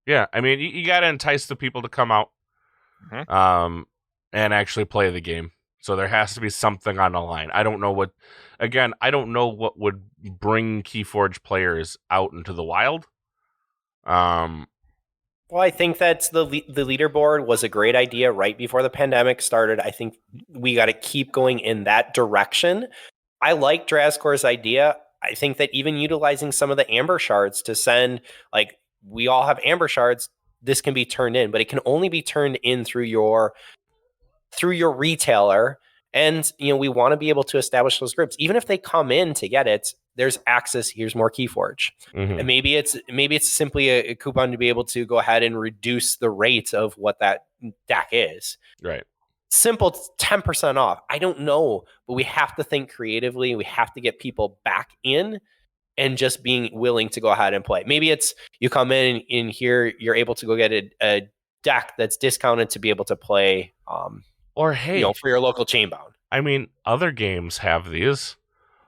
Yeah, I mean, you got to entice the people to come out, and actually play the game. So there has to be something on the line. I don't know what would bring Keyforge players out into the wild. Well, I think that the leaderboard was a great idea right before the pandemic started. I think we got to keep going in that direction. I like Drazkor's idea. I think that even utilizing some of the Amber Shards to send, like, we all have Amber Shards, this can be turned in, but it can only be turned in through your through your retailer. And, we want to be able to establish those groups. Even if they come in to get it, there's access. Here's more Keyforge. Mm-hmm. And maybe it's simply a coupon to be able to go ahead and reduce the rate of what that deck is. Right. Simple 10% off. I don't know, but we have to think creatively. We have to get people back in and just being willing to go ahead and play. Maybe it's you come in here, you're able to go get a deck that's discounted to be able to play. Or hey, for your local chain bound. I mean, other games have these.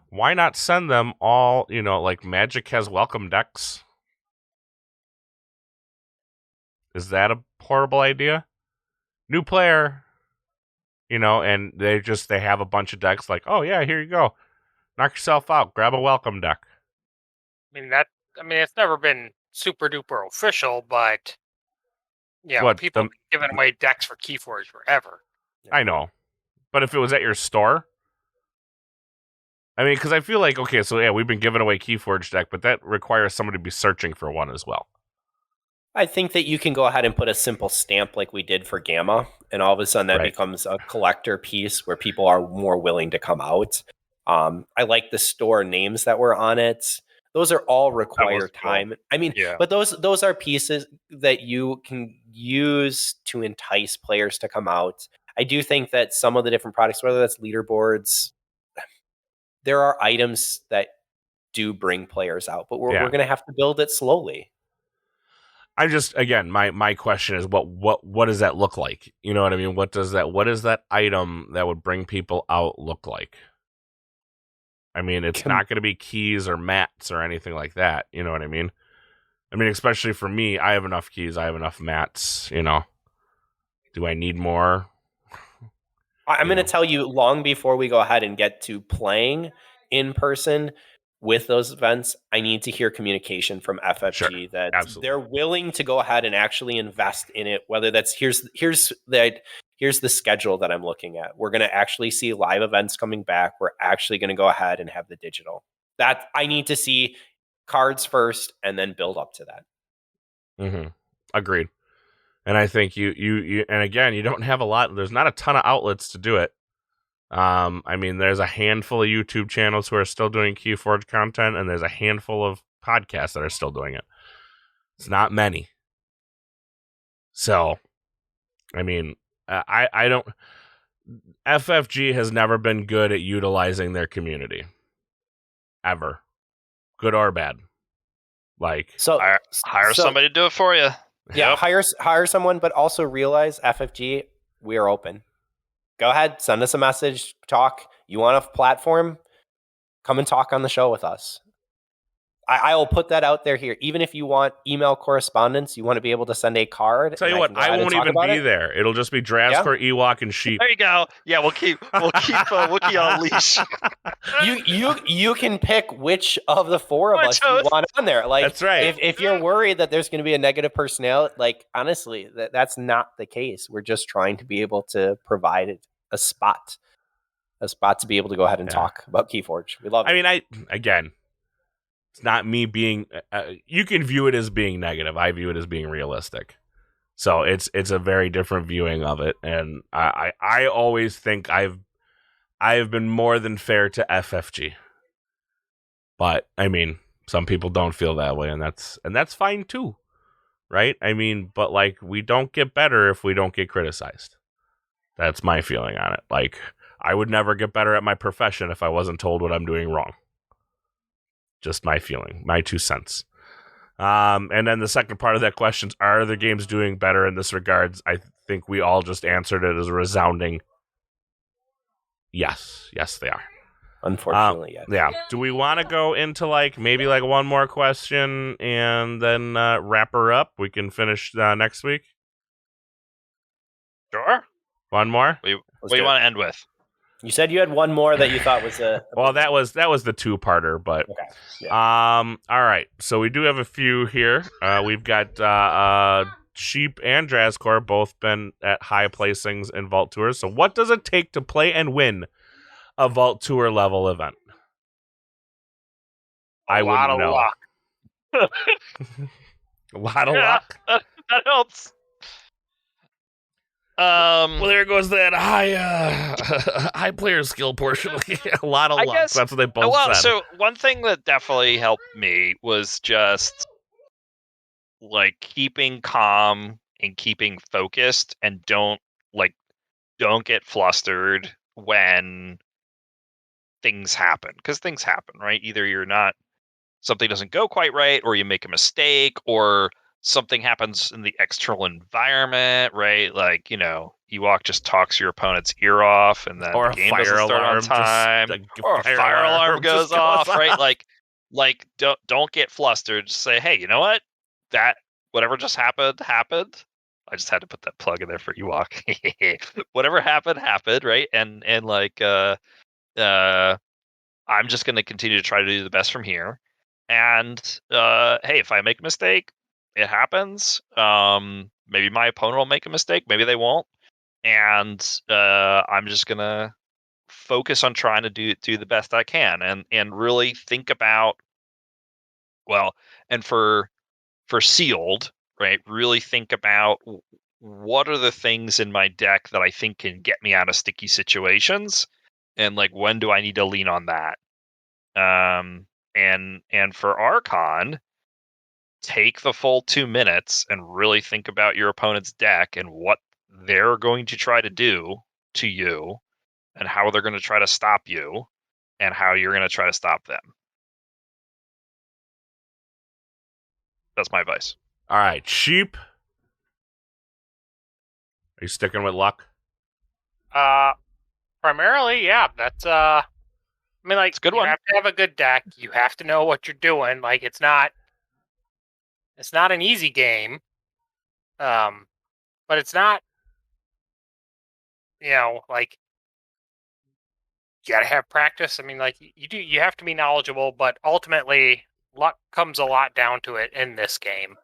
Why not send them all? Like Magic has welcome decks. Is that a horrible idea? New player, and they have a bunch of decks. Like, oh yeah, here you go. Knock yourself out. Grab a welcome deck. I mean it's never been super duper official, but people have been giving away decks for Keyforge forever. I know, but if it was at your store, I mean, because I feel like we've been giving away Keyforge deck, but that requires somebody to be searching for one as well. I think that you can go ahead and put a simple stamp like we did for Gamma, and all of a sudden that becomes a collector piece where people are more willing to come out. I like the store names that were on it. Those are all require time. Cool. I mean, but those are pieces that you can use to entice players to come out. I do think that some of the different products, whether that's leaderboards, there are items that do bring players out, but we're going to have to build it slowly. I just, again, my question is what does that look like? You know what I mean? What is that item that would bring people out look like? I mean, it's not going to be keys or mats or anything like that. You know what I mean? I mean, especially for me, I have enough keys. I have enough mats, Do I need more? I'm going to tell you long before we go ahead and get to playing in person with those events, I need to hear communication from FFG that they're willing to go ahead and actually invest in it. Whether that's here's the schedule that I'm looking at. We're going to actually see live events coming back. We're actually going to go ahead and have the digital. That I need to see cards first and then build up to that. Mm-hmm. Agreed. And I think you and again, you don't have a lot. There's not a ton of outlets to do it. I mean, there's a handful of YouTube channels who are still doing Keyforge content, and there's a handful of podcasts that are still doing it. It's not many. So, I mean, I don't. FFG has never been good at utilizing their community, ever, good or bad. Like, so hire somebody to do it for you. Yeah, hire someone, but also realize FFG, we are open. Go ahead, send us a message, talk. You want a platform? Come and talk on the show with us. I will put that out there here. Even if you want email correspondence, you want to be able to send a card. Tell you what, I won't even be there. It'll just be Drazkor, Ewok, and Sheep. There you go. Yeah, we'll keep Wookiee on a leash. You can pick which of the four of us you want on there. Like, that's right. If you're worried that there's going to be a negative personality, like, honestly, that's not the case. We're just trying to be able to provide a spot to be able to go ahead and talk about Keyforge. We love it. I mean, it's not me being. You can view it as being negative. I view it as being realistic. So it's a very different viewing of it, and I always think I've been more than fair to FFG. But I mean, some people don't feel that way, and that's fine too, right? I mean, but like, we don't get better if we don't get criticized. That's my feeling on it. Like, I would never get better at my profession if I wasn't told what I'm doing wrong. Just my feeling, my 2 cents. And then the second part of that question, are other games doing better in this regards? I think we all just answered it as a resounding yes. Yes, they are. Unfortunately, yes. Yeah. Do we want to go into maybe one more question and then wrap her up? We can finish next week. Sure. One more? What do you want to end with? You said you had one more that you thought was a well, that was the two-parter, but okay. Yeah. All right. So we do have a few here. We've got Sheep and Drazkor both been at high placings in Vault Tours. So what does it take to play and win a Vault Tour level event? I wouldn't know. Luck. A lot of luck. That helps. Well, there goes that high player skill portion. A lot of luck. That's what they both said. So one thing that definitely helped me was just like keeping calm and keeping focused, and don't get flustered when things happen, because things happen, right? Either something doesn't go quite right, or you make a mistake, or something happens in the external environment, right? Like, Ewok just talks your opponent's ear off, and then the game doesn't start on time, or a fire alarm goes off, right? Like don't get flustered. Just say, hey, you know what? That whatever just happened. I just had to put that plug in there for Ewok. Whatever happened, right? And I'm just going to continue to try to do the best from here. And hey, if I make a mistake, it happens. Maybe my opponent will make a mistake. Maybe they won't. And I'm just going to focus on trying to do the best I can, and really think about, and for sealed, right? Really think about what are the things in my deck that I think can get me out of sticky situations, and like when do I need to lean on that? And for Archon, take the full 2 minutes and really think about your opponent's deck and what they're going to try to do to you, and how they're going to try to stop you, and how you're going to try to stop them. That's my advice. All right, Sheep. Are you sticking with luck? Primarily, yeah. That's I mean, like, it's a good you one. have to have a good deck. You have to know what you're doing. Like, it's not an easy game. But it's not, like, you gotta have practice. I mean, like, you have to be knowledgeable, but ultimately luck comes a lot down to it in this game.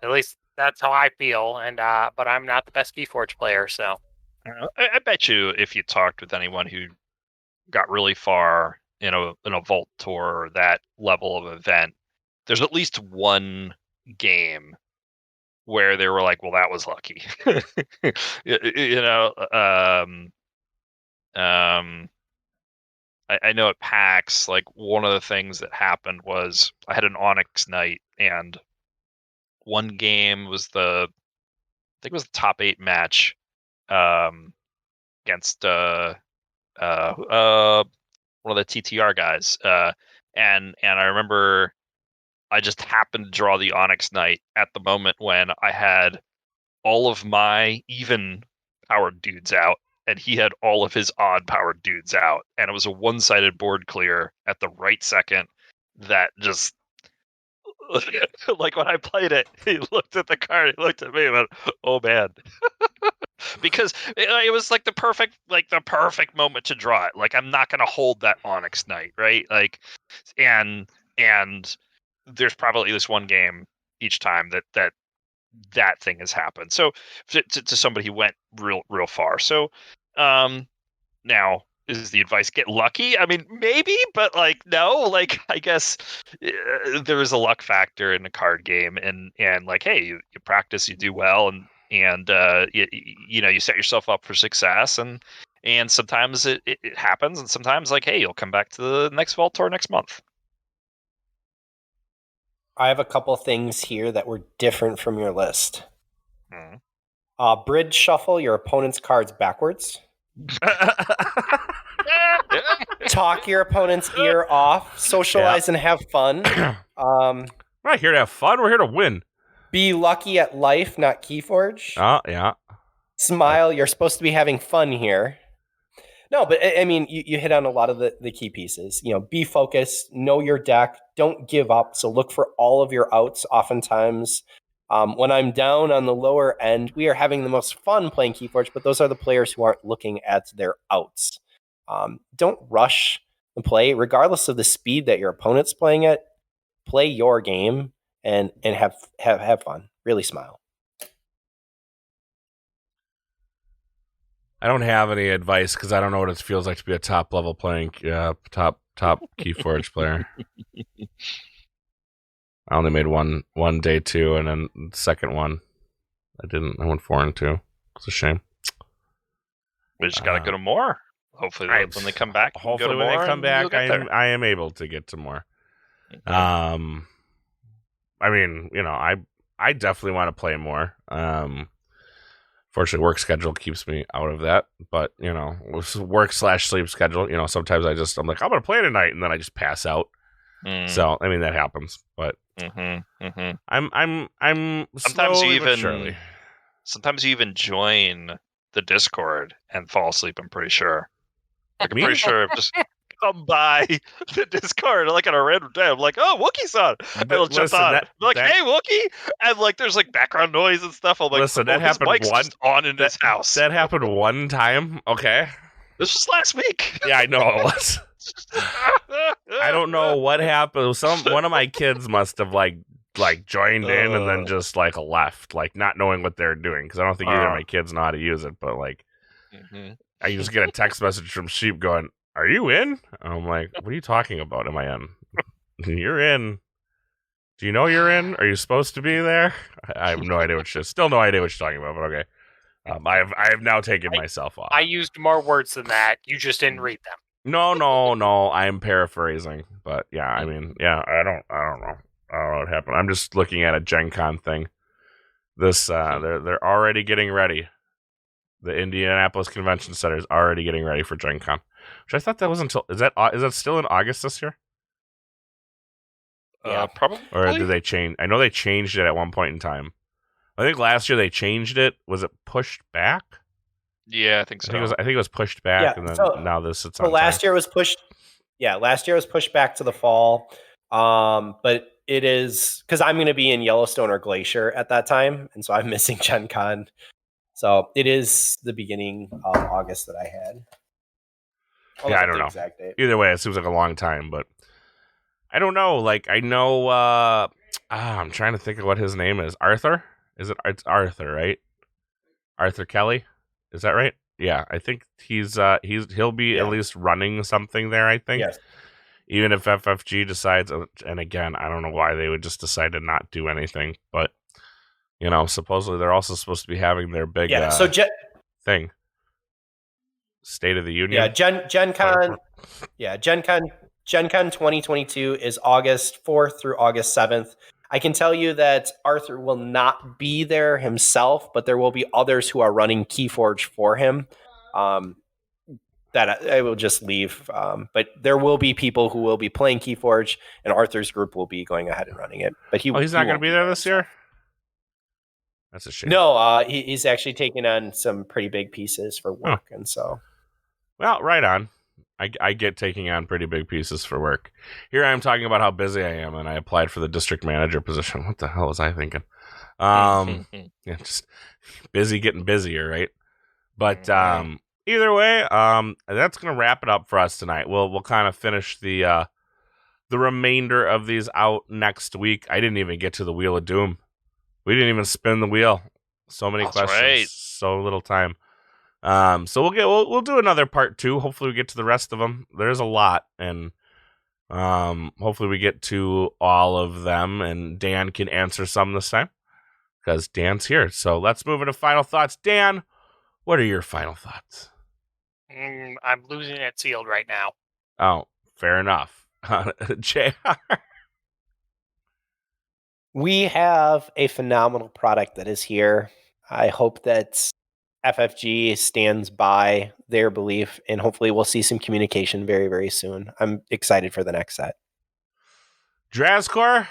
At least that's how I feel, and but I'm not the best Keyforge player, so I bet you if you talked with anyone who got really far in a Vault Tour or that level of event, there's at least one game where they were like, well, that was lucky. I know at PAX, like, one of the things that happened was I had an Onyx night, and one game was I think it was the top 8 match against one of the TTR guys, and I remember I just happened to draw the Onyx Knight at the moment when I had all of my even powered dudes out, and he had all of his odd powered dudes out, and it was a one-sided board clear at the right second that just, like, when I played it, he looked at the card, he looked at me and went, oh man. Because it was like the perfect moment to draw it. Like, I'm not going to hold that Onyx Knight, right? Like, and there's probably this one game each time that thing has happened. So to somebody who went real far. So now, is the advice get lucky? I mean, maybe, but like, no. Like, I guess there is a luck factor in a card game, and like, hey, you practice, you do well, and you set yourself up for success, and sometimes it happens, and sometimes, like, hey, you'll come back to the next Vault Tour next month. I have a couple things here that were different from your list. Bridge shuffle your opponent's cards backwards. Talk your opponent's ear off. Socialize and have fun. We're not here to have fun. We're here to win. Be lucky at life, not Keyforge. Oh, yeah. Smile. You're supposed to be having fun here. No, but I mean, you hit on a lot of the key pieces. Be focused, know your deck, don't give up. So look for all of your outs. Oftentimes, when I'm down on the lower end, we are having the most fun playing Keyforge, but those are the players who aren't looking at their outs. Don't rush the play, regardless of the speed that your opponent's playing at. Play your game and have fun. Really smile. I don't have any advice because I don't know what it feels like to be a top level playing top Keyforge player. I only made one day 2, and then the second one I didn't. I went 4-2. It's a shame. We just gotta go to more. Hopefully, when they come back, hopefully when they come back, I am able to get to more. Mm-hmm. I mean, I definitely want to play more. Fortunately, work schedule keeps me out of that. But work/sleep schedule. Sometimes I'm like, I'm gonna play tonight, and then I just pass out. So I mean that happens. But I'm sometimes you even join the Discord and fall asleep. I'm pretty sure. Like, I'm pretty sure I've just come by the Discord like on a random day. I'm like, oh, Wookie's on. And I'll jump on. I'm like, hey, Wookie. And like, there's like background noise and stuff. I'm like, listen, that happened just on in his house. That happened one time. Okay. This was last week. Yeah, I know it was. I don't know what happened. One of my kids must have like joined in and then just like left, like not knowing what they're doing, because I don't think either of my kids know how to use it. But like, I just get a text message from Sheep going, "Are you in?" And I'm like, "What are you talking about? Am I in?" You're in. Do you know you're in? Are you supposed to be there? I have no idea still no idea what you're talking about. But okay, I have now taken myself off. I used more words than that. You just didn't read them. No. I'm paraphrasing, but yeah, I mean, yeah, I don't know. I don't know what happened. I'm just looking at a Gen Con thing. This they're already getting ready. The Indianapolis Convention Center is already getting ready for Gen Con, which I thought that was until is that still in August this year? Probably. Or did they change? I know they changed it at one point in time. I think last year they changed it. Was it pushed back? Yeah, I think so. I think it was pushed back, and then now this. It's on last year was pushed. Yeah, last year was pushed back to the fall. But it is because I'm going to be in Yellowstone or Glacier at that time, and so I'm missing Gen Con. So it is the beginning of August that I had. I don't know. Exact date. Either way, it seems like a long time, but I don't know. Like I know, I'm trying to think of what his name is. Arthur? It's Arthur, right? Arthur Kelly. Is that right? Yeah, I think he'll be at least running something there. I think, yes. Even if FFG decides, and again, I don't know why they would just decide to not do anything, but supposedly they're also supposed to be having their big thing, State of the Union. Yeah, Gen Con. Yeah, Gen Con 2022 is August 4th through August 7th. I can tell you that Arthur will not be there himself, but there will be others who are running Keyforge for him. That I will just leave. But there will be people who will be playing Keyforge, and Arthur's group will be going ahead and running it. But he's not going to be there this year? That's a shame. No, he's actually taking on some pretty big pieces for work, and so. Well, right on. I get taking on pretty big pieces for work. Here I am talking about how busy I am, and I applied for the district manager position. What the hell was I thinking? Yeah, just busy getting busier, right? But either way, that's gonna wrap it up for us tonight. We'll kind of finish the remainder of these out next week. I didn't even get to the Wheel of Doom. We didn't even spin the wheel. So many questions, right. So little time. So we'll do another part 2. Hopefully we get to the rest of them. There's a lot, and hopefully we get to all of them, and Dan can answer some this time because Dan's here. So let's move into final thoughts. Dan, what are your final thoughts? I'm losing it sealed right now. Oh, fair enough. JR. We have a phenomenal product that is here. I hope that FFG stands by their belief, and hopefully we'll see some communication very, very soon. I'm excited for the next set. Drazcore?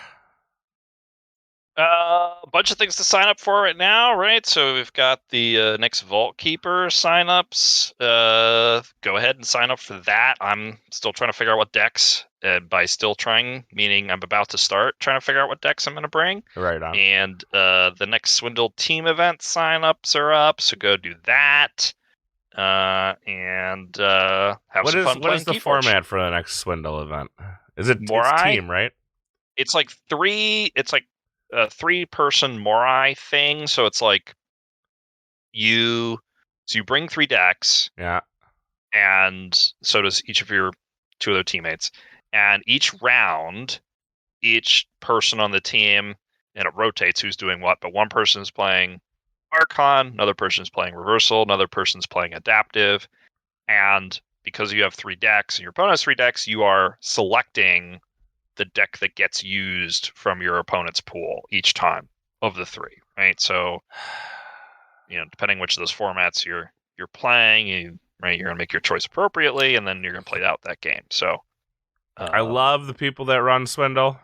A bunch of things to sign up for right now, right? So we've got the next Vault Keeper signups. Go ahead and sign up for that. I'm still trying to figure out what decks. By still trying, meaning I'm about to start trying to figure out what decks I'm going to bring. Right on. And the next Swindle team event signups are up, so go do that. And have some fun playing What is the Keyforge. format for the next Swindle event? Is it team, right? It's like a 3-person Morai thing, so it's like you bring 3 decks. Yeah. And so does each of your 2 other teammates. And each round, each person on the team, and it rotates who's doing what, but one person is playing Archon, another person's playing Reversal, another person's playing Adaptive, and because you have 3 decks and your opponent has 3 decks, you are selecting the deck that gets used from your opponent's pool each time of the 3, right? So, depending which of those formats you're playing, you're gonna make your choice appropriately, and then you're gonna play out that game. So, I love the people that run Swindle.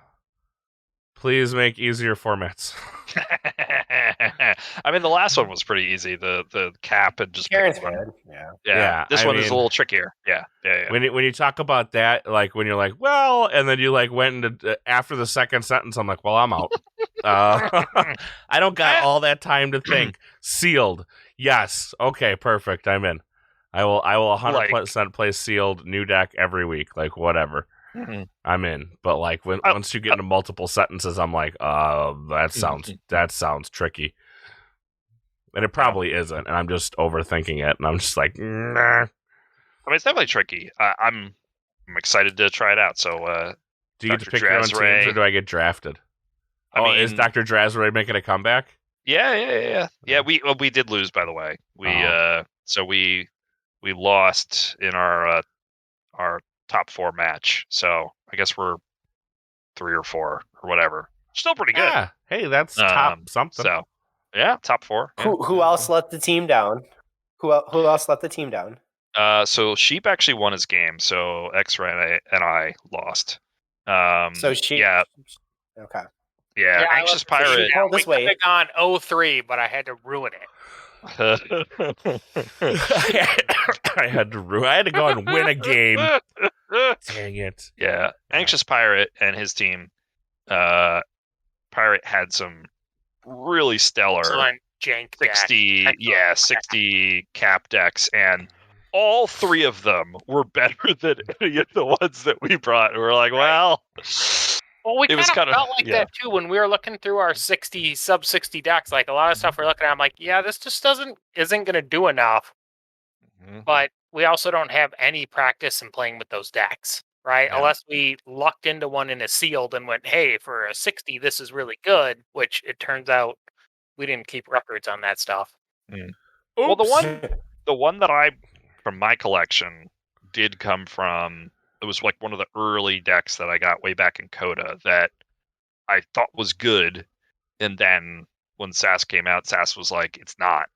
Please make easier formats. I mean, the last one was pretty easy. The cap and just Karen's pick one. good. Yeah. This one is a little trickier. Yeah. When you talk about that, like when you're like, well, and then you like went into after the second sentence, I'm like, well, I'm out. I don't got all that time to think. Sealed. Yes. Okay. Perfect. I'm in. I will 100% play sealed new deck every week. Like whatever. Mm-hmm. I'm in. But like once you get into multiple sentences, I'm like, that sounds tricky. And it probably isn't, and I'm just overthinking it, and I'm just like, nah. I mean, it's definitely tricky. I'm excited to try it out. So, do you get to pick your own teams, or do I get drafted? Is Dr. Drazray making a comeback? Yeah. We did lose, by the way. We lost in our top 4 match. So I guess we're 3 or 4 or whatever. Still pretty good. Yeah. Hey, that's top something. So yeah, top 4. Yeah. Who else let the team down? Who else let the team down? So Sheep actually won his game. So X-Ray and I lost. So Sheep. Yeah. Okay. Yeah. Anxious Pirate. Well, this way. We gone 0-3, but I had to ruin it. I had to go and win a game. Dang it. Yeah. Anxious Pirate and his team. Pirate had some really stellar jank 60 cap decks, and all 3 of them were better than any of the ones that we brought. And we're like, well, we kind of felt like that too when we were looking through our sub 60 decks. Like a lot of stuff we're looking at, I'm like, yeah, this just isn't going to do enough. Mm-hmm. But we also don't have any practice in playing with those decks, right? Yeah. Unless we lucked into one in a sealed and went, hey, for a 60, this is really good, which it turns out we didn't keep records on that stuff. Mm. Well, the one that I, from my collection, did come from, it was like one of the early decks that I got way back in Coda that I thought was good, and then when SAS came out, SAS was like, it's not.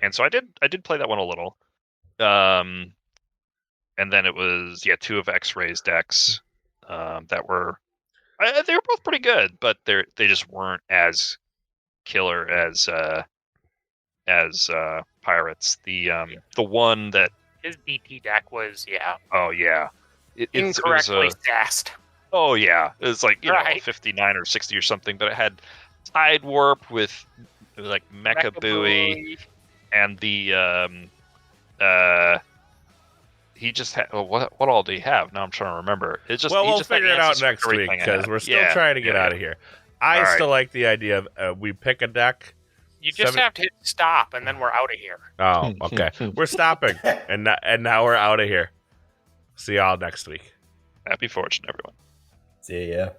And so I did play that one a little. And then it was 2 of X-Ray's decks that were they were both pretty good, but they just weren't as killer as Pirates. The one that his DT deck was Oh yeah, incorrectly sassed. Oh yeah, it was like 59 or 60 or something, but it had Tide Warp with like Mecha Buoy, and the he just had what all do he have? Now I'm trying to remember. It's just we'll figure it out next week because we're still trying to get out of here. I still like the idea of we pick a deck. You just have to hit stop and then we're out of here. Oh, okay. We're stopping and now we're out of here. See y'all next week. Happy fortune, everyone. See ya.